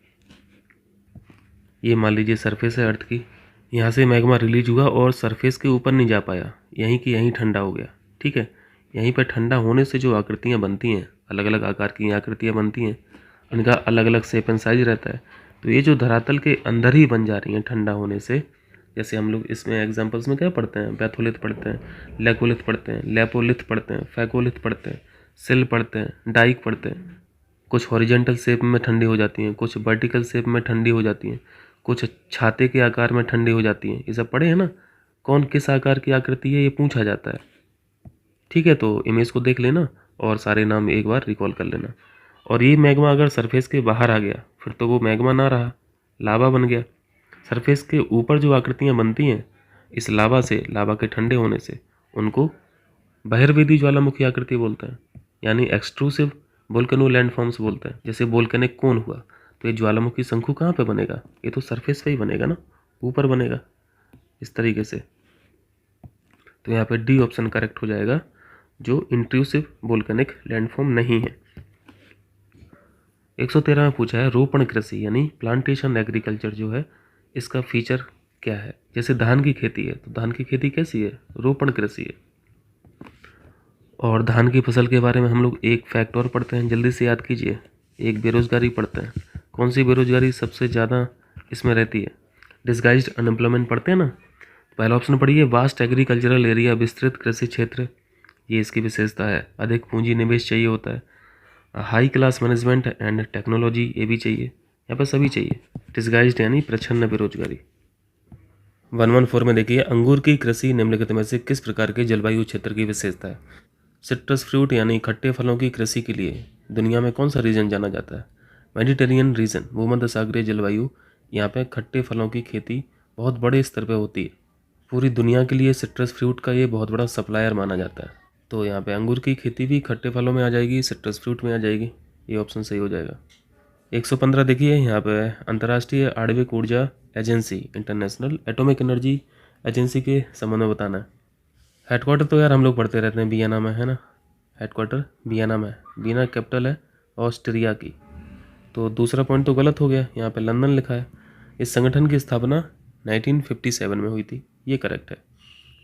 ये मान लीजिए सरफेस है अर्थ की, यहाँ से मैग्मा रिलीज हुआ और सरफेस के ऊपर नहीं जा पाया, यहीं की यहीं ठंडा हो गया। ठीक है, यहीं पर ठंडा होने से जो आकृतियाँ बनती हैं, अलग अलग आकार की आकृतियाँ बनती हैं, उनका अलग अलग शेप एंड साइज रहता है, तो ये जो धरातल के अंदर ही बन जा रही हैं ठंडा होने से। जैसे हम लोग इसमें एग्जांपल्स में क्या पढ़ते हैं? बैथोलिथ पढ़ते हैं, लेकोलिथ पढ़ते हैं, लेपोलिथ पढ़ते हैं, फैकोलिथ पढ़ते हैं, सिल पढ़ते हैं, डाइक पढ़ते हैं। कुछ हॉरिजेंटल शेप में ठंडी हो जाती हैं, कुछ वर्टिकल शेप में ठंडी हो जाती हैं, कुछ छाते के आकार में ठंडी हो जाती हैं। ये सब पढ़े हैं ना, कौन किस आकार की आकृति है ये पूछा जाता है। ठीक है, तो इमेज को देख लेना और सारे नाम एक बार रिकॉल कर लेना। और ये मैग्मा अगर सरफेस के बाहर आ गया फिर तो वो मैग्मा ना रहा, लावा बन गया। सरफेस के ऊपर जो आकृतियाँ बनती हैं इस लावा से, लावा के ठंडे होने से, उनको बहिर्वेदी ज्वालामुखी आकृति बोलते हैं, यानी एक्सट्रूसिव वोल्केनो लैंडफॉर्म्स बोलते हैं। जैसे वोल्केनिक कोन हुआ तो ये ज्वालामुखी शंकु कहाँ पे बनेगा? ये तो सरफेस पे ही बनेगा ना, ऊपर बनेगा इस तरीके से। तो यहाँ पे डी ऑप्शन करेक्ट हो जाएगा, जो इंट्रूसिव वोल्केनिक लैंडफॉर्म नहीं है। 113 में पूछा है रोपण कृषि यानी प्लांटेशन एग्रीकल्चर जो है इसका फीचर क्या है? जैसे धान की खेती है तो धान की खेती कैसी है? रोपण कृषि है। और धान की फसल के बारे में हम लोग एक फैक्ट और पढ़ते हैं, जल्दी से याद कीजिए। एक बेरोजगारी पढ़ते हैं। कौन सी बेरोजगारी सबसे ज़्यादा इसमें रहती है? डिस्गाइज्ड अनएम्प्लॉयमेंट पढ़ते हैं ना। पहला ऑप्शन पढ़िए, वास्ट एग्रीकल्चरल एरिया, विस्तृत कृषि क्षेत्र, ये इसकी विशेषता है। अधिक पूंजी निवेश चाहिए होता है। High class management and technology, ये भी चाहिए, यहाँ पर सभी चाहिए। डिस्गाइज्ड यानी प्रच्छन्न बेरोजगारी। 114 में देखिए, अंगूर की कृषि निम्नलिखित में से किस प्रकार के जलवायु क्षेत्र की विशेषता है? सिट्रस फ्रूट यानी खट्टे फलों की कृषि के लिए दुनिया में कौन सा रीजन जाना जाता है? मेडिटेरियन रीजन, भूमध्य सागरीय जलवायु, यहाँ पे खट्टे फलों की खेती बहुत बड़े स्तर पे होती है। पूरी दुनिया के लिए सिट्रस फ्रूट का ये बहुत बड़ा सप्लायर माना जाता है। तो यहाँ पे अंगूर की खेती भी खट्टे फलों में आ जाएगी, सिट्रस फ्रूट में आ जाएगी, ये ऑप्शन सही हो जाएगा। 115 देखिए, यहाँ पे अंतर्राष्ट्रीय आणविक ऊर्जा agency, international atomic energy agency के संबंध में बताना है। हेडक्वार्टर तो यार हम लोग पढ़ते रहते हैं, वियना में है ना, हेडक्वार्टर वियना में। वियना कैपिटल है ऑस्ट्रिया की। तो दूसरा पॉइंट तो गलत हो गया, यहाँ पे लंदन लिखा है। इस संगठन की स्थापना 1957 में हुई थी, ये करेक्ट है।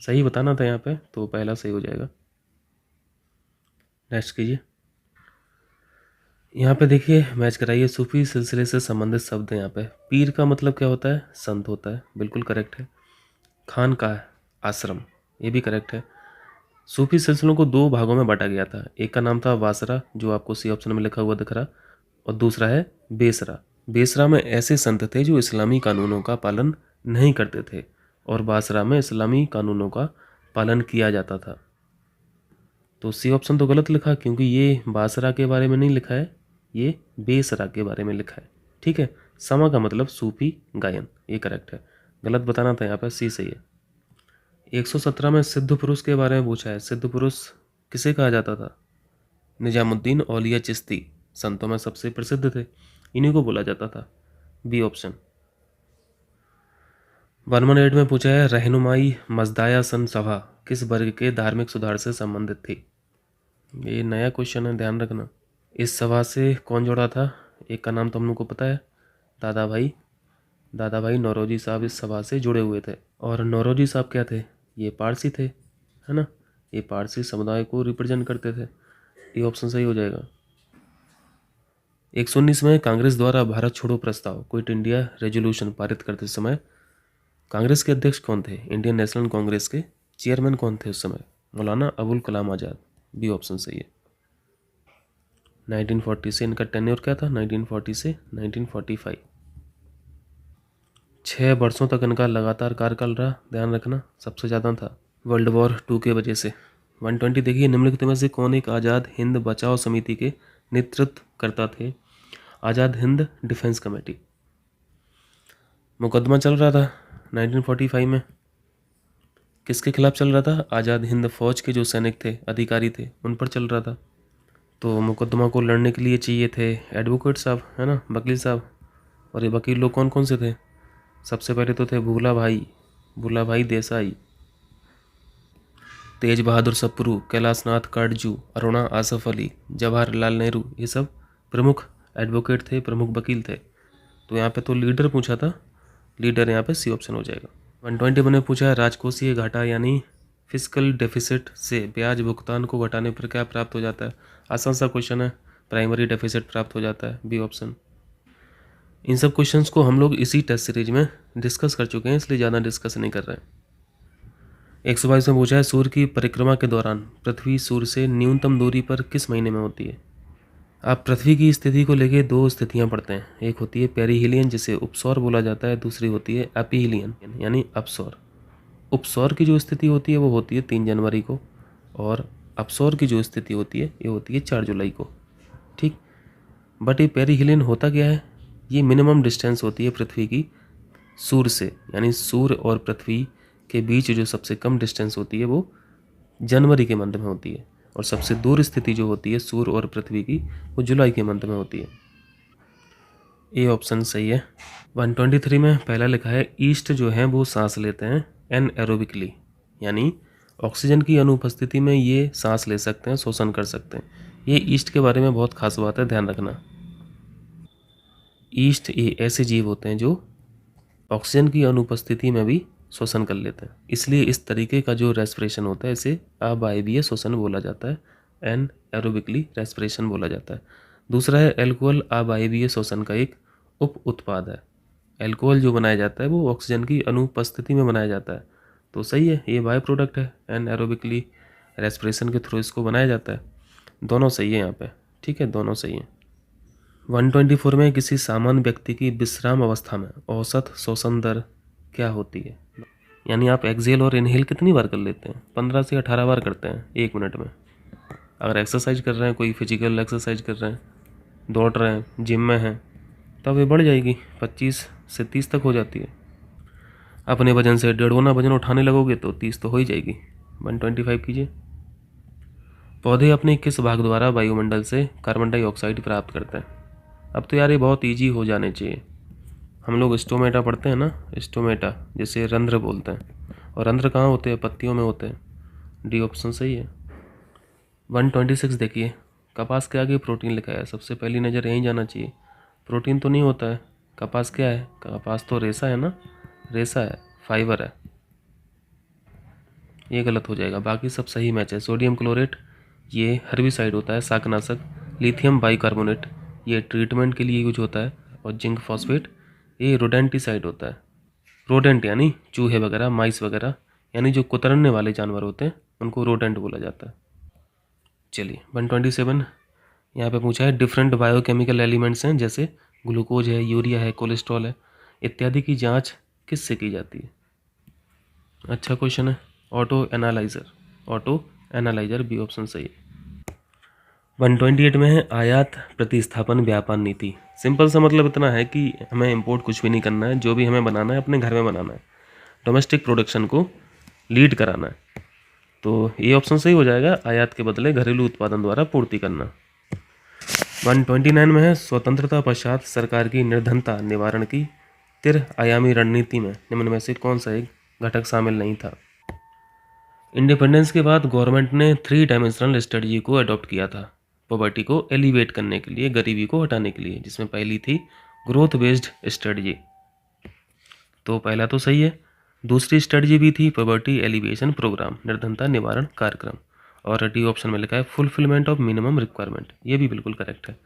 सही बताना था यहाँ पे, तो पहला सही हो जाएगा। नेक्स्ट कीजिए। यहाँ पे देखिए, मैच कराइए। सूफी सिलसिले से संबंधित शब्द है यहाँ पे। पीर का मतलब क्या होता है? संत होता है, बिल्कुल करेक्ट है। खान का आश्रम, ये भी करेक्ट है। सूफी सिलसिलों को दो भागों में बांटा गया था। एक का नाम था वासरा, जो आपको सी ऑप्शन में लिखा हुआ दिख रहा, और दूसरा है बेसरा। बेसरा में ऐसे संत थे जो इस्लामी कानूनों का पालन नहीं करते थे, और बासरा में इस्लामी कानूनों का पालन किया जाता था। तो सी ऑप्शन तो गलत लिखा, क्योंकि ये बासरा के बारे में नहीं लिखा है, ये बेसरा के बारे में लिखा है। ठीक है, समा का मतलब सूफी गायन, ये करेक्ट है। गलत बताना था यहाँ पर, सी सही है। 117 में सिद्ध पुरुष के बारे में पूछा है। सिद्ध पुरुष किसे कहा जाता था? निजामुद्दीन औलिया चिश्ती संतों में सबसे प्रसिद्ध थे, इन्हीं को बोला जाता था, बी ऑप्शन। 118 में पूछा है, रहनुमाई मजदाया सन सभा किस वर्ग के धार्मिक सुधार से संबंधित थी? ये नया क्वेश्चन है, ध्यान रखना। इस सभा से कौन जुड़ा था? एक का नाम तो हम लोग को पता है, दादा भाई नौरोजी साहब इस सभा से जुड़े हुए थे। और नौरोजी साहब क्या थे? ये पारसी थे, है ना, ये पारसी समुदाय को रिप्रेजेंट करते थे, ये ऑप्शन सही हो जाएगा। 119 में कांग्रेस द्वारा भारत छोड़ो प्रस्ताव क्विट इंडिया रेजोल्यूशन पारित करते समय कांग्रेस के अध्यक्ष कौन थे? इंडियन नेशनल कांग्रेस के चेयरमैन कौन थे उस समय? मौलाना अबुल कलाम आज़ाद, बी ऑप्शन सही है। 1940 से इनका टेन्योर क्या था? 1940 से 1945, 6 वर्षों तक इनका लगातार कार्यकाल रहा, ध्यान रखना, सबसे ज़्यादा था वर्ल्ड वॉर 2 के वजह से। 120 देखिए, निम्नलिखित में से कौन एक आज़ाद हिंद बचाओ समिति के नेतृत्व करता थे? Azad Hind defence committee. मुकदमा चल रहा था 1945 में, किसके खिलाफ चल रहा था? आज़ाद हिंद फौज के जो सैनिक थे, अधिकारी थे, उन पर चल रहा था। तो मुकदमा को लड़ने के लिए चाहिए थे एडवोकेट साहब, है ना, वकील साहब। और ये वकील लोग कौन कौन से थे? सबसे पहले तो थे भूला भाई देसाई, तेज बहादुर सप्रू, कैलाशनाथ काटजू, अरुणा आसफ अली, जवाहरलाल नेहरू, ये सब प्रमुख एडवोकेट थे, प्रमुख वकील थे। तो यहाँ पे तो लीडर पूछा था, लीडर यहाँ पे सी ऑप्शन हो जाएगा। 121 में पूछा है, राजकोषीय घाटा यानी फिजिकल डेफिसिट से ब्याज भुगतान को घटाने पर क्या प्राप्त हो जाता है? आसान सा क्वेश्चन है, प्राइमरी डेफिसिट प्राप्त हो जाता है, बी ऑप्शन। इन सब क्वेश्चंस को हम लोग इसी टेस्ट सीरीज में डिस्कस कर चुके हैं, इसलिए ज़्यादा डिस्कस नहीं कर रहे हैं। 122 में पूछा है, सूर्य की परिक्रमा के दौरान पृथ्वी सूर्य से न्यूनतम दूरी पर किस महीने में होती है? आप पृथ्वी की स्थिति को लेके दो स्थितियां पढ़ते हैं, एक होती है पेरीहिलियन जिसे उपसौर बोला जाता है, दूसरी होती है एपीहिलियन यानी अपसौर। उपसौर की जो स्थिति होती है वो होती है 3 जनवरी को, और अपसौर की जो स्थिति होती है ये होती है 4 जुलाई को। ठीक, बट ये पेरीहिलियन होता क्या है? ये मिनिमम डिस्टेंस होती है पृथ्वी की सूर्य से, यानी सूर्य और पृथ्वी के बीच जो सबसे कम डिस्टेंस होती है वो जनवरी के मंथ में होती है, और सबसे दूर स्थिति जो होती है सूर्य और पृथ्वी की वो जुलाई के मंथ में होती है। ए ऑप्शन सही है। 123 में पहला लिखा है ईस्ट जो है वो सांस लेते हैं एनएरोबिकली, यानी ऑक्सीजन की अनुपस्थिति में ये सांस ले सकते हैं, शोषण कर सकते हैं। ये ईस्ट के बारे में बहुत खास बात है, ध्यान रखना। ईस्ट ये ऐसे जीव होते हैं जो ऑक्सीजन की अनुपस्थिति में भी श्वसन कर लेते हैं, इसलिए इस तरीके का जो रेस्पिरेशन होता है इसे अवायवीय श्वसन बोला जाता है, एन एरोबिकली रेस्पिरेशन बोला जाता है। दूसरा है एल्कोहल अवायवीय श्वसन का एक उप उत्पाद है। एल्कोहल जो बनाया जाता है वो ऑक्सीजन की अनुपस्थिति में बनाया जाता है, तो सही है, ये बाय प्रोडक्ट है, एन एरोबिकली रेस्पिरेशन के थ्रू इसको बनाया जाता है। दोनों सही है यहाँ पे, ठीक है, दोनों सही है। 124 में किसी सामान्य व्यक्ति की विश्राम अवस्था में औसत श्वसन दर क्या होती है? यानी आप एक्सेल और इनहेल कितनी बार कर लेते हैं? 15 से 18 बार करते हैं 1 मिनट में। अगर एक्सरसाइज कर रहे हैं, कोई फिजिकल एक्सरसाइज कर रहे हैं, दौड़ रहे हैं, जिम में हैं, तब ये बढ़ जाएगी, 25 से 30 तक हो जाती है। अपने वजन से 1.5 गुना वजन उठाने लगोगे तो 30 तो हो ही जाएगी। 125 कीजिए। पौधे अपने किस भाग द्वारा वायुमंडल से कार्बन डाइऑक्साइड प्राप्त करते हैं? अब तो यार ये बहुत ईजी हो जाने चाहिए। हम लोग स्टोमेटा पढ़ते हैं ना, स्टोमेटा जैसे रंध्र बोलते हैं, और रंध्र कहाँ होते हैं? पत्तियों में होते हैं। डी ऑप्शन सही है। 126 देखिए, कपास के आगे प्रोटीन लिखा है, सबसे पहली नज़र यहीं जाना चाहिए। प्रोटीन तो नहीं होता है, कपास क्या है? कपास तो रेशा है ना, रेशा है, फाइबर है, ये गलत हो जाएगा, बाकी सब सही मैच है। सोडियम क्लोरेट ये हर्बिसाइड होता है, शाकनाशक। लिथियम बाइकार्बोनेट ये ट्रीटमेंट के लिए यूज होता है, और जिंक फॉस्फेट ये रोडेंटिसाइड होता है। रोडेंट यानी चूहे वगैरह, माइस वगैरह, यानी जो कुतरने वाले जानवर होते हैं उनको रोडेंट बोला जाता है। चलिए 127 यहाँ पे पूछा है डिफरेंट बायोकेमिकल एलिमेंट्स हैं जैसे ग्लूकोज है, यूरिया है, कोलेस्ट्रॉल है इत्यादि की जांच किससे की जाती है? अच्छा क्वेश्चन है। Auto analyser, auto analyser B option सही है। 128 में है आयात प्रतिस्थापन व्यापार नीति। सिंपल सा मतलब इतना है कि हमें इंपोर्ट कुछ भी नहीं करना है, जो भी हमें बनाना है अपने घर में बनाना है, डोमेस्टिक प्रोडक्शन को लीड कराना है, तो ये ऑप्शन सही हो जाएगा, आयात के बदले घरेलू उत्पादन द्वारा पूर्ति करना। 129 में है स्वतंत्रता पश्चात सरकार की निर्धनता निवारण की त्रि-आयामी रणनीति में निम्न में से कौन सा एक घटक शामिल नहीं था? इंडिपेंडेंस के बाद गवर्नमेंट ने 3 डायमेंशनल स्ट्रेटजी को अडॉप्ट किया था पॉवर्टी को एलिवेट करने के लिए, गरीबी को हटाने के लिए, जिसमें पहली थी ग्रोथ बेस्ड स्ट्रेटजी, तो पहला तो सही है। दूसरी स्ट्रेटजी भी थी पॉवर्टी एलिवेशन प्रोग्राम, निर्धनता निवारण कार्यक्रम, और डी ऑप्शन में लिखा है फुलफिलमेंट ऑफ मिनिमम रिक्वायरमेंट, ये भी बिल्कुल करेक्ट है।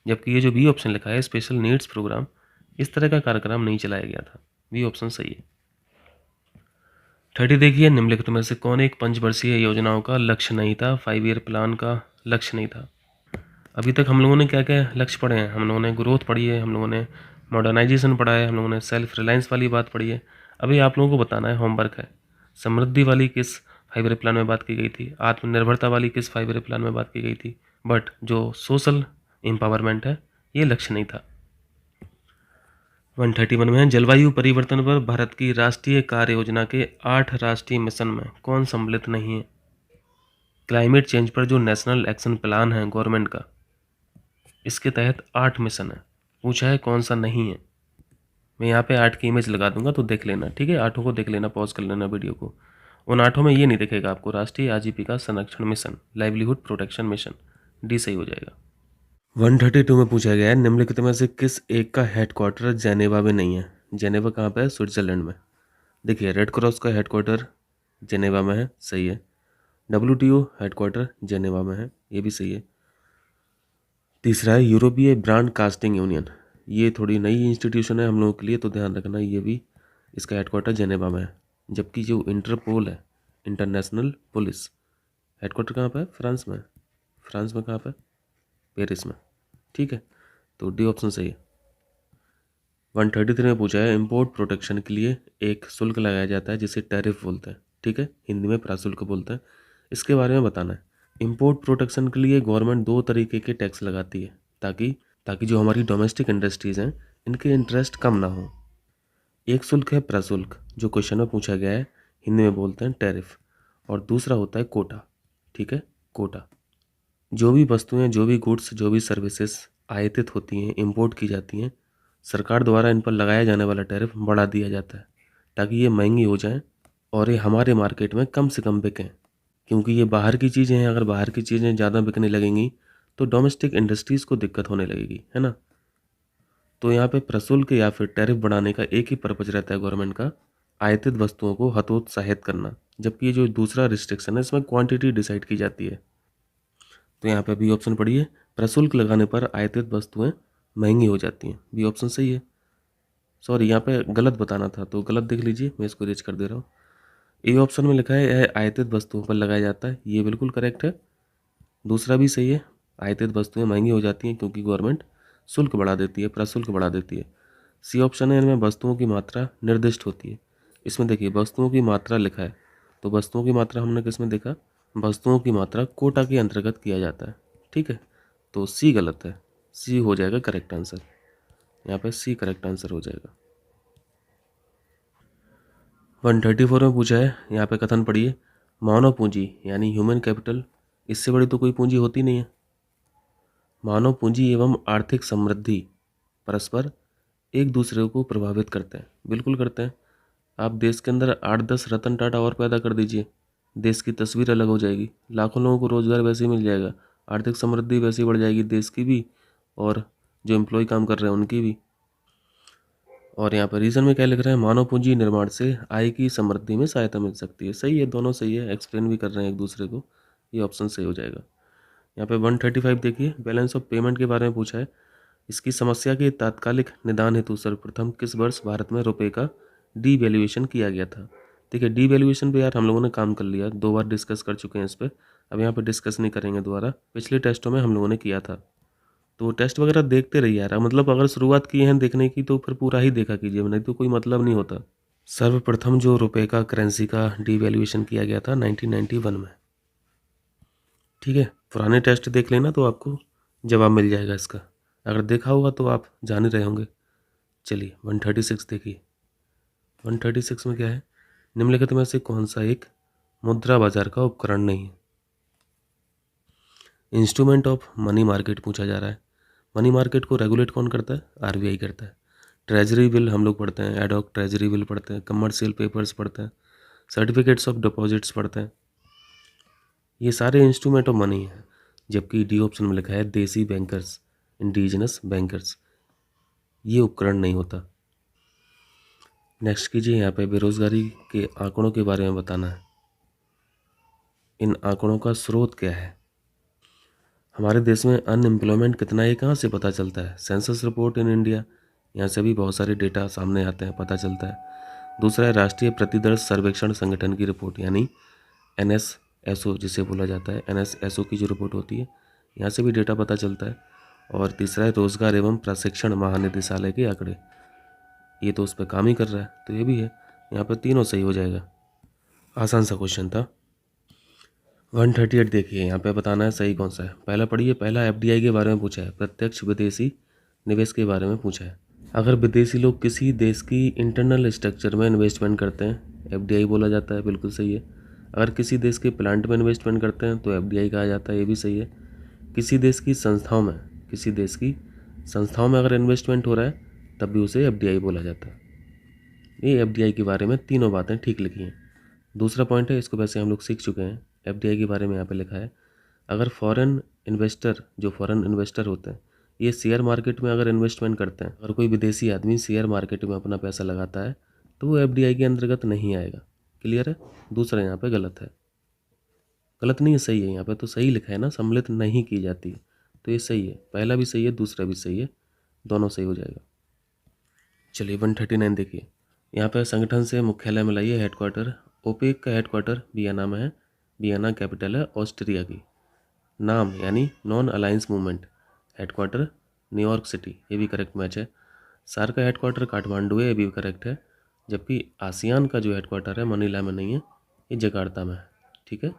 जबकि ये जो बी ऑप्शन लिखा है स्पेशल नीड्स प्रोग्राम, इस तरह का कार्यक्रम नहीं चलाया गया था, बी ऑप्शन सही है। 30 देखिए, निम्नलिखित में से कौन एक पंचवर्षीय योजनाओं का लक्ष्य नहीं था? 5 ईयर प्लान का लक्ष्य नहीं था। अभी तक हम लोगों ने क्या क्या लक्ष्य पढ़े हैं? हम लोगों ने ग्रोथ पढ़ी है, हम लोगों ने मॉडर्नाइजेशन पढ़ा है, हम लोगों ने सेल्फ रिलायंस वाली बात पढ़ी है। अभी आप लोगों को बताना है, होमवर्क है, समृद्धि वाली किस 5 ईयर प्लान में बात की गई थी, आत्मनिर्भरता वाली किस 5 ईयर प्लान में बात की गई थी, बट जो सोशल एम्पावरमेंट है ये लक्ष्य नहीं था। 131 में जलवायु परिवर्तन पर भारत की राष्ट्रीय कार्य योजना के 8 राष्ट्रीय मिशन में कौन सम्मिलित नहीं है? क्लाइमेट चेंज पर जो नेशनल एक्शन प्लान है गवर्नमेंट का, इसके तहत 8 मिशन है, पूछा है कौन सा नहीं है। मैं यहाँ पे 8 की इमेज लगा दूंगा तो देख लेना, ठीक है, 8 को देख लेना, पॉज कर लेना वीडियो को। उन 8 में ये नहीं दिखेगा आपको, राष्ट्रीय आजीविका संरक्षण mission, livelihood protection mission, D सही हो जाएगा। 132 में पूछा गया है निम्नलिखित में से किस एक का हेडक्वार्टर जेनेवा में नहीं है? जेनेवा कहाँ पे है? स्विट्जरलैंड में। देखिए, रेड क्रॉस का हेडक्वार्टर जेनेवा में है, सही है। WTO हेडक्वार्टर जेनेवा में है, ये भी सही है। तीसरा है यूरोपीय ब्रांड कास्टिंग यूनियन, ये थोड़ी नई इंस्टीट्यूशन है हम लोगों के लिए, तो ध्यान रखना, ये भी इसका हेडक्वार्टर जेनेवा में है। जबकि जो इंटरपोल है, इंटरनेशनल पुलिस, हेडक्वार्टर कहाँ पर है? फ्रांस में। फ्रांस में कहाँ पर? पेरिस में, ठीक है, तो डी ऑप्शन सही है। 133 में पूछा है इंपोर्ट प्रोटेक्शन के लिए एक शुल्क लगाया जाता है जिसे टैरिफ बोलते हैं, ठीक है, हिंदी में प्राशुल्क बोलते हैं, इसके बारे में बताना है। इंपोर्ट प्रोटेक्शन के लिए गवर्नमेंट 2 तरीके के टैक्स लगाती है ताकि जो हमारी डोमेस्टिक इंडस्ट्रीज़ हैं इनके इंटरेस्ट कम ना हो। एक शुल्क है प्रशुल्क, जो क्वेश्चन में पूछा गया है, हिंदी में बोलते हैं टैरिफ, और दूसरा होता है कोटा, ठीक है, कोटा। जो भी वस्तुएं, जो भी गुड्स, जो भी सर्विसेज आयातित होती हैं, इंपोर्ट की जाती हैं, सरकार द्वारा इन पर लगाया जाने वाला टैरिफ बढ़ा दिया जाता है ताकि ये महंगी हो जाएं और ये हमारे मार्केट में कम से कम बिकें, क्योंकि ये बाहर की चीज़ें हैं। अगर बाहर की चीज़ें ज़्यादा बिकने लगेंगी तो डोमेस्टिक इंडस्ट्रीज़ को दिक्कत होने लगेगी, है ना। तो यहाँ पे प्रशुल्क या फिर टैरिफ बढ़ाने का एक ही पर्पज रहता है गवर्नमेंट का, आयातित वस्तुओं को हतोत्साहित करना। जबकि ये जो दूसरा रिस्ट्रिक्शन है इसमें क्वांटिटी डिसाइड की जाती है। तो यहाँ पे बी ऑप्शन पढ़िए, प्रशुल्क लगाने पर आयातित वस्तुएं महंगी हो जाती हैं। बी ऑप्शन सही है। सॉरी, यहाँ पे गलत बताना था तो गलत देख लीजिए, मैं इसको इरेज कर दे रहा हूँ। ए ऑप्शन में लिखा है यह आयातित वस्तुओं पर लगाया जाता है, ये बिल्कुल करेक्ट है। दूसरा भी सही है, आयातित वस्तुएं महंगी हो जाती हैं क्योंकि गवर्नमेंट शुल्क बढ़ा देती है, प्रशुल्क बढ़ा देती है। सी ऑप्शन है, इनमें वस्तुओं की मात्रा निर्दिष्ट होती है। इसमें देखिए वस्तुओं की मात्रा लिखा है, तो वस्तुओं की मात्रा हमने किस में देखा, वस्तुओं की मात्रा कोटा के अंतर्गत किया जाता है, ठीक है। तो सी गलत है, सी हो जाएगा करेक्ट आंसर। यहाँ पे सी करेक्ट आंसर हो जाएगा। 134 में पूछा है, यहाँ पे कथन पढ़िए, मानव पूंजी यानी ह्यूमन कैपिटल, इससे बड़ी तो कोई पूंजी होती नहीं है। मानव पूंजी एवं आर्थिक समृद्धि परस्पर एक दूसरे को प्रभावित करते हैं। बिल्कुल करते हैं। आप देश के अंदर 8-10 रतन टाटा और पैदा कर दीजिए, देश की तस्वीर अलग हो जाएगी। लाखों लोगों को रोजगार वैसे ही मिल जाएगा, आर्थिक समृद्धि वैसे ही बढ़ जाएगी देश की भी और जो एम्प्लॉय काम कर रहे हैं उनकी भी। और यहाँ पर रीजन में क्या लिख रहे हैं, मानव पूंजी निर्माण से आय की समृद्धि में सहायता मिल सकती है। सही है, दोनों सही है, एक्सप्लेन भी कर रहे हैं एक दूसरे को, ये ऑप्शन सही हो जाएगा। यहाँ पे 135 देखिए, बैलेंस ऑफ पेमेंट के बारे में पूछा है। इसकी समस्या के तात्कालिक निदान हेतु सर्वप्रथम किस वर्ष भारत में रुपए का डीवैल्यूएशन किया गया था। देखिए डीवैल्यूएशन पे यार हम लोगों ने काम कर लिया, 2 बार डिस्कस कर चुके हैं इस पर, अब यहाँ पे डिस्कस नहीं करेंगे दोबारा। पिछले टेस्टों में हम लोगों ने किया था, तो टेस्ट वगैरह देखते रहिए यार। मतलब अगर शुरुआत की है देखने की तो फिर पूरा ही देखा कीजिए, नहीं तो कोई मतलब नहीं होता। सर्वप्रथम जो रुपए का करेंसी का डीवैल्यूएशन किया गया था 1991 में, ठीक है। पुराने टेस्ट देख लेना तो आपको जवाब मिल जाएगा इसका, अगर देखा होगा तो आप जान ही रहे होंगे। चलिए 136 देखिए, 136 में क्या है, निम्नलिखित में से कौन सा एक मुद्रा बाजार का उपकरण नहीं है। इंस्ट्रूमेंट ऑफ मनी मार्केट पूछा जा रहा है। मनी मार्केट को रेगुलेट कौन करता है, आरबीआई करता है। ट्रेजरी बिल हम लोग पढ़ते हैं, एडॉक ट्रेजरी बिल पढ़ते हैं, कमर्शियल पेपर्स पढ़ते हैं, सर्टिफिकेट्स ऑफ डिपॉजिट्स पढ़ते हैं, ये सारे इंस्ट्रूमेंट ऑफ मनी हैं। जबकि डी ऑप्शन में लिखा है देसी बैंकर्स, इंडिजिनस बैंकर्स, ये उपकरण नहीं होता। नेक्स्ट कीजिए, यहाँ पे बेरोजगारी के आंकड़ों के बारे में बताना है। इन आंकड़ों का स्रोत क्या है, हमारे देश में अनएम्प्लॉयमेंट कितना है कहाँ से पता चलता है, सेंसस रिपोर्ट इन इंडिया, यहाँ से भी बहुत सारे डेटा सामने आते हैं, पता चलता है। दूसरा है राष्ट्रीय प्रतिदर्श सर्वेक्षण संगठन की रिपोर्ट यानी NSSO जिसे बोला जाता है, NSSO की जो रिपोर्ट होती है, यहाँ से भी डेटा पता चलता है। और तीसरा है रोजगार एवं प्रशिक्षण महानिदेशालय के आंकड़े, ये तो उस पर काम ही कर रहा है तो ये भी है। यहाँ पर तीनों सही हो जाएगा, आसान सा क्वेश्चन था। 138 देखिए, यहाँ पे बताना है सही कौन सा है। पहला पढ़िए, पहला एफडीआई के बारे में पूछा है, प्रत्यक्ष विदेशी निवेश के बारे में पूछा है। अगर विदेशी लोग किसी देश की इंटरनल स्ट्रक्चर में इन्वेस्टमेंट करते हैं एफडीआई बोला जाता है, बिल्कुल सही है। अगर किसी देश के प्लांट में इन्वेस्टमेंट करते हैं तो एफडीआई कहा जाता है, ये भी सही है। किसी देश की संस्थाओं में, किसी देश की संस्थाओं में अगर इन्वेस्टमेंट हो रहा है तब भी उसे एफडीआई बोला जाता है। ये एफडीआई के बारे में तीनों बातें ठीक लिखी हैं। दूसरा पॉइंट है, इसको वैसे हम लोग सीख चुके हैं, एफडीआई के बारे में यहाँ पे लिखा है, अगर फॉरेन इन्वेस्टर, जो फॉरेन इन्वेस्टर होते हैं, ये शेयर मार्केट में अगर इन्वेस्टमेंट करते हैं, अगर कोई विदेशी आदमी शेयर मार्केट में अपना पैसा लगाता है तो वो एफडीआई के अंतर्गत नहीं आएगा। क्लियर है। दूसरा यहाँ पे गलत है, गलत नहीं है, सही है। यहाँ पे तो सही लिखा है ना, सम्मिलित नहीं की जाती, तो ये सही है। पहला भी सही है, दूसरा भी सही है, दोनों सही हो जाएगा। चलिए 139 देखिए, यहाँ पे संगठन से मुख्यालय मिलाइए, हेडक्वार्टर। ओपेक का हेडक्वार्टर वियना में है, वियना कैपिटल है ऑस्ट्रिया की। नाम यानी non alliance movement, headquarter New York city, ये भी करेक्ट मैच है। सार का हेडक्वार्टर काठमांडू है, ये भी करेक्ट है। जबकि आसियान का जो हेडक्वार्टर है मनीला में नहीं है, ये जकार्ता में है, ठीक है,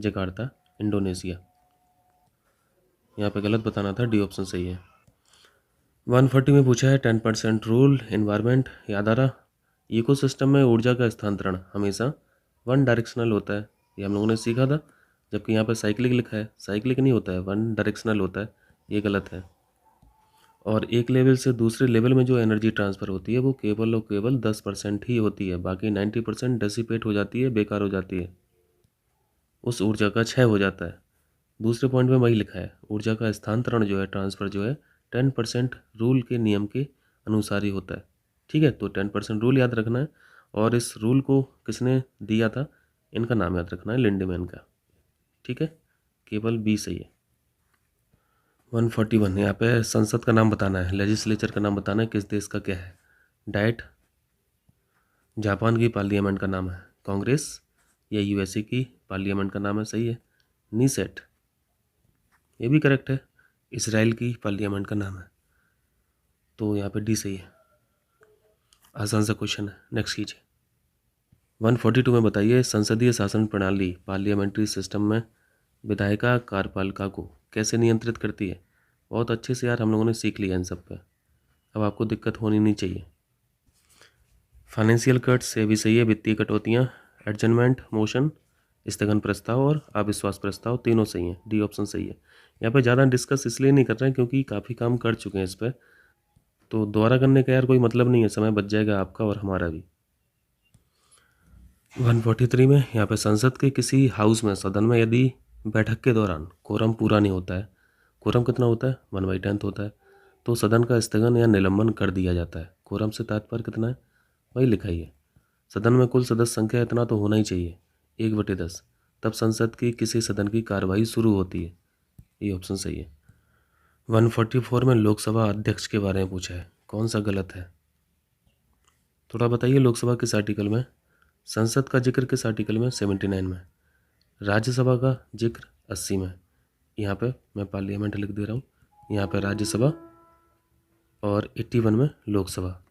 जकार्ता इंडोनेशिया। यहाँ पे गलत बताना था, डी ऑप्शन सही है। 140 में पूछा है 10% रूल एनवायरनमेंट, याद आ रहा, इकोसिस्टम में ऊर्जा का स्थानांतरण हमेशा वन डायरेक्शनल होता है, ये हम लोगों ने सीखा था। जबकि यहाँ पर साइक्लिक लिखा है, साइक्लिक नहीं होता है, वन डायरेक्शनल होता है, ये गलत है। और एक लेवल से दूसरे लेवल में जो एनर्जी ट्रांसफ़र होती है वो केवल और केवल 10% ही होती है, बाकी 90% डिसिपेट हो जाती है, बेकार हो जाती है, उस ऊर्जा का क्षय हो जाता है। दूसरे पॉइंट में वही लिखा है, ऊर्जा का स्थानांतरण जो है, ट्रांसफ़र जो है 10% रूल के नियम के अनुसार ही होता है। ठीक है, तो 10% रूल याद रखना है, और इस रूल को किसने दिया था, इनका नाम याद रखना है, लिंडेमैन का। ठीक है, केवल बी सही है। 141 यहाँ पे संसद का नाम बताना है, लेजिस्लेचर का नाम बताना है, किस देश का क्या है। डाइट जापान की पार्लियामेंट का नाम है, कांग्रेस या यूएसए की पार्लियामेंट का नाम है, सही है। नीसेट ये भी करेक्ट है, इसराइल की पार्लियामेंट का नाम है, तो यहाँ पे डी सही है। आसान सा क्वेश्चन है, नेक्स्ट कीजिए। 142 में बताइए, संसदीय शासन प्रणाली पार्लियामेंट्री सिस्टम में विधायिका कार्यपालिका को कैसे नियंत्रित करती है। बहुत अच्छे से यार हम लोगों ने सीख लिया इन सब पे, अब आपको दिक्कत होनी नहीं चाहिए। फाइनेंशियल कट्स से भी सही है, वित्तीय कटौतियाँ, एडजमेंट मोशन, स्थगन प्रस्ताव और अविश्वास प्रस्ताव, तीनों सही हैं, डी ऑप्शन सही है। यहाँ पे ज़्यादा डिस्कस इसलिए नहीं कर रहे हैं क्योंकि काफ़ी काम कर चुके हैं इस पर, तो दोबारा करने का यार कोई मतलब नहीं है, समय बच जाएगा आपका और हमारा भी। 143 में यहाँ पे संसद के किसी हाउस में, सदन में, यदि बैठक के दौरान कोरम पूरा नहीं होता है, कोरम कितना होता है, 1/10 होता है, तो सदन का स्थगन या निलंबन कर दिया जाता है। कोरम से तात्पर्य कितना है, वही लिखा ही है। सदन में कुल सदस्य संख्या इतना तो होना ही चाहिए, 1/10, तब संसद की किसी सदन की कार्यवाही शुरू होती है, ये ऑप्शन सही है। 144 में लोकसभा अध्यक्ष के बारे में पूछा है, कौन सा गलत है, थोड़ा बताइए। लोकसभा किस आर्टिकल में, संसद का जिक्र किस आर्टिकल में, 79 में, राज्यसभा का जिक्र 80 में। यहाँ पे मैं पार्लियामेंट लिख दे रहा हूँ, यहाँ पे राज्यसभा, और 81 में लोकसभा।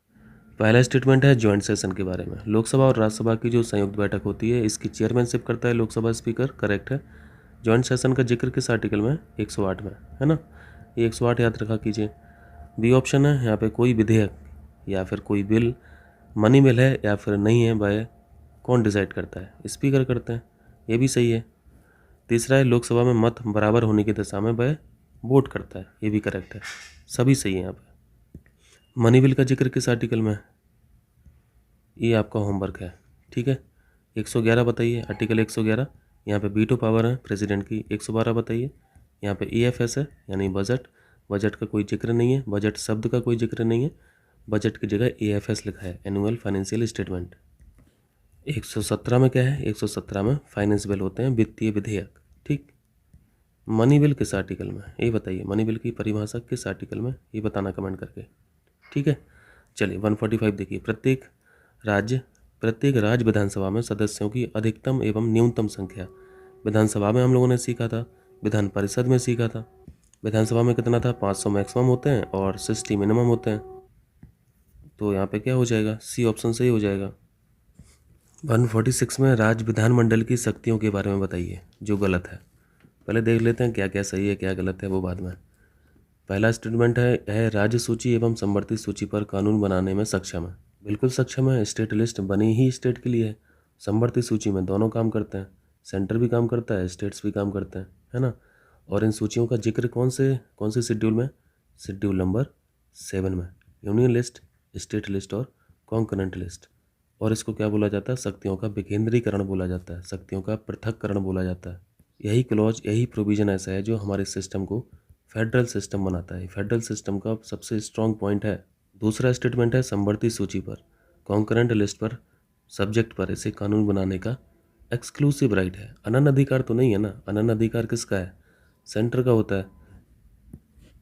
पहला स्टेटमेंट है जॉइंट सेशन के बारे में, लोकसभा और राज्यसभा की जो संयुक्त बैठक होती है इसकी चेयरमैनशिप करता है लोकसभा स्पीकर, करेक्ट है। जॉइंट सेशन का जिक्र किस आर्टिकल में, 108 में, है ना, ये 108 याद रखा कीजिए। बी ऑप्शन है, यहाँ पे कोई विधेयक या फिर कोई बिल मनी बिल है या फिर नहीं है, वह कौन डिसाइड करता है, स्पीकर करते हैं, ये भी सही है। तीसरा है, लोकसभा में मत बराबर होने की दशा में वह वोट करता है, ये भी करेक्ट है, सभी सही है यहाँ पे। मनी बिल का जिक्र किस आर्टिकल में, ये आपका होमवर्क है, ठीक है। 111 बताइए, आर्टिकल 111, यहाँ पे वीटो पावर है प्रेसिडेंट की। 112 बताइए, यहाँ पे EFS है यानी बजट, बजट का कोई जिक्र नहीं है, बजट शब्द का कोई जिक्र नहीं है, बजट की जगह EFS लिखा है, एनुअल फाइनेंशियल स्टेटमेंट। 117 में क्या है, 117 में फाइनेंस बिल होते हैं, वित्तीय विधेयक, ठीक। मनी बिल किस आर्टिकल में, ये बताइए, मनी बिल की परिभाषा किस आर्टिकल में, ये बताना कमेंट करके, ठीक है। चलिए 145 देखिए, प्रत्येक राज्य विधानसभा में सदस्यों की अधिकतम एवं न्यूनतम संख्या, विधानसभा में हम लोगों ने सीखा था, विधान परिषद में सीखा था। विधानसभा में कितना था, 500 मैक्सिमम होते हैं और 60 मिनिमम होते हैं, तो यहाँ पे क्या हो जाएगा, सी ऑप्शन सही हो जाएगा। 146 में राज्य विधानमंडल की शक्तियों के बारे में बताइए जो गलत है। पहले देख लेते हैं क्या क्या सही है क्या गलत है, वो बाद में। पहला स्टेटमेंट है राज्य सूची एवं संवर्ती सूची पर कानून बनाने में सक्षम है, बिल्कुल सक्षम है, स्टेट लिस्ट बनी ही स्टेट के लिए है। संवर्ती सूची में दोनों काम करते हैं, सेंटर भी काम करता है, स्टेट्स भी काम करते हैं, है ना। और इन सूचियों का जिक्र कौन से शेड्यूल में, शेड्यूल नंबर 7 में, यूनियन लिस्ट, स्टेट लिस्ट और कॉन्करेंट लिस्ट। और इसको क्या बोला जाता है, शक्तियों का विकेंद्रीकरण बोला जाता है, शक्तियों का पृथक्करण बोला जाता है। यही क्लॉज, यही प्रोविजन ऐसा है जो हमारे सिस्टम को फेडरल सिस्टम बनाता है, फेडरल सिस्टम का सबसे स्ट्रॉन्ग पॉइंट है। दूसरा स्टेटमेंट है संवर्ती सूची पर, कॉन्करेंट लिस्ट पर, सब्जेक्ट पर इसे कानून बनाने का एक्सक्लूसिव राइट है, अनन्य अधिकार तो नहीं है ना, अनन्य अधिकार किसका है, सेंटर का होता है,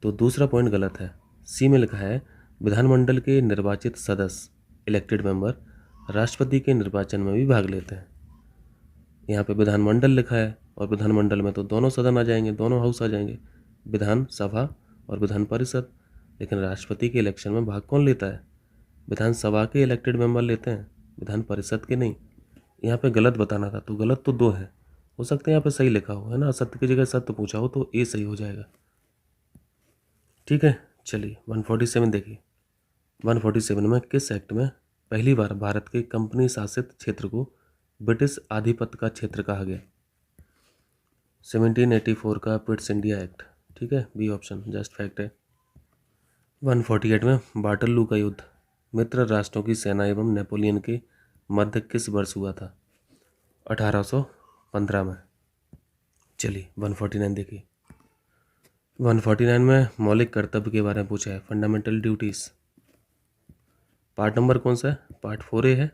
तो दूसरा पॉइंट गलत है। सी में लिखा है विधानमंडल के निर्वाचित सदस्य, इलेक्टेड मेंबर, राष्ट्रपति के निर्वाचन में भी भाग लेते हैं। यहाँ पे विधानमंडल लिखा है और विधानमंडल में तो दोनों सदन आ जाएंगे, दोनों हाउस आ जाएंगे, विधानसभा और विधान परिषद। लेकिन राष्ट्रपति के इलेक्शन में भाग कौन लेता है, विधानसभा के इलेक्टेड मेंबर लेते हैं, विधान परिषद के नहीं। यहाँ पे गलत बताना था, तो गलत तो 2 है, हो सकता है यहाँ पे सही लिखा हो, है ना, असत्य की जगह सत्य पूछा हो तो ए सही हो जाएगा, ठीक है। चलिए 147 देखिए, 147 में किस एक्ट में पहली बार भारत के कंपनी शासित क्षेत्र को ब्रिटिश आधिपत्य का क्षेत्र कहा गया। 1784 का पिट्स इंडिया एक्ट, ठीक है, बी ऑप्शन जस्ट फैक्ट है। 148 में वाटरलू का युद्ध मित्र राष्ट्रों की सेना एवं नेपोलियन के मध्य किस वर्ष हुआ था? 1815 में। चलिए 149 देखिए। 149 में मौलिक कर्तव्य के बारे में पूछा है, फंडामेंटल ड्यूटीज। पार्ट नंबर कौन सा है? पार्ट 4A है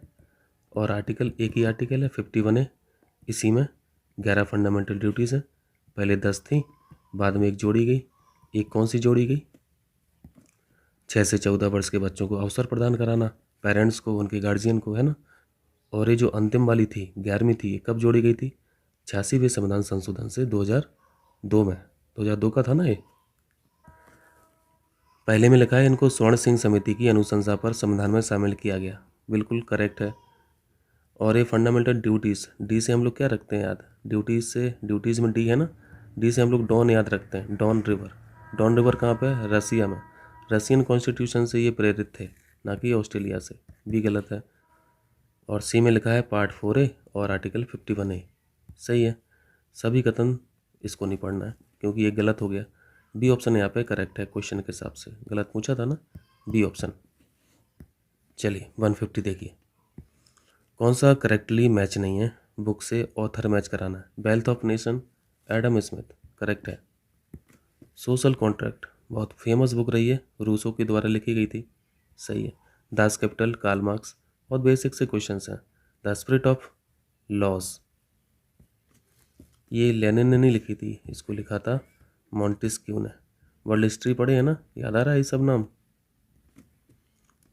और आर्टिकल एक ही आर्टिकल है 51A। इसी में 11 फंडामेंटल ड्यूटीज़ हैं। पहले 10 थी, बाद में एक जोड़ी गई। एक कौन सी जोड़ी गई? 6 से 14 वर्ष के बच्चों को अवसर प्रदान कराना, पेरेंट्स को, उनके गार्जियन को, है ना। और ये जो अंतिम वाली थी 11वीं थी, ये कब जोड़ी गई थी? 86वें संविधान संशोधन से 2002 में। 2002 का था ना ये। पहले में लिखा है इनको स्वर्ण सिंह समिति की अनुशंसा पर संविधान में शामिल किया गया। बिल्कुल करेक्ट है। और ये फंडामेंटल ड्यूटीज़, डी से हम लोग क्या रखते हैं याद? ड्यूटीज़ में डी है ना, डी से हम लोग डॉन याद रखते हैं। Don river. डॉन रिवर कहाँ पे है? रसिया में। रशियन कॉन्स्टिट्यूशन से ये प्रेरित थे, ना कि ऑस्ट्रेलिया से। भी गलत है। और सी में लिखा है पार्ट 4A और आर्टिकल 51A। सही है। सभी कथन इसको नहीं पढ़ना है क्योंकि ये गलत हो गया। बी ऑप्शन यहाँ पे करेक्ट है, क्वेश्चन के हिसाब से। गलत पूछा था ना, बी ऑप्शन। चलिए 150 देखिए। कौन सा करेक्टली मैच नहीं है? बुक से ऑथर मैच कराना है। Wealth of nation, Adam Smith, correct है। सोशल कॉन्ट्रैक्ट बहुत फेमस बुक रही है, रूसो के द्वारा लिखी गई थी, सही है। दास कैपिटल, कार्ल मार्क्स, बहुत बेसिक से क्वेश्चंस हैं। द स्पिरिट ऑफ लॉस, ये लेनिन ने नहीं लिखी थी, इसको लिखा था मॉन्टेस्क्यू ने। वर्ल्ड हिस्ट्री पढ़े है ना, याद आ रहा है ये सब नाम?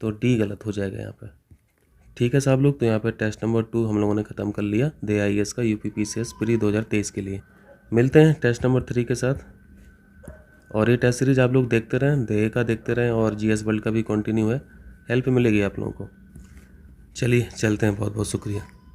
तो डी गलत हो जाएगा यहाँ पे। ठीक है साहब लोग, तो यहाँ पे टेस्ट नंबर 2 हम लोगों ने ख़त्म कर लिया, दे IAS का UPPCS प्री 2023 के लिए। मिलते हैं टेस्ट नंबर 3 के साथ। और ये टेस्ट सीरीज आप लोग देखते रहें, दे का देखते रहें और GS वर्ल्ड का भी कंटिन्यू है, हेल्प मिलेगी आप लोगों को। चलिए चलते हैं, बहुत बहुत शुक्रिया।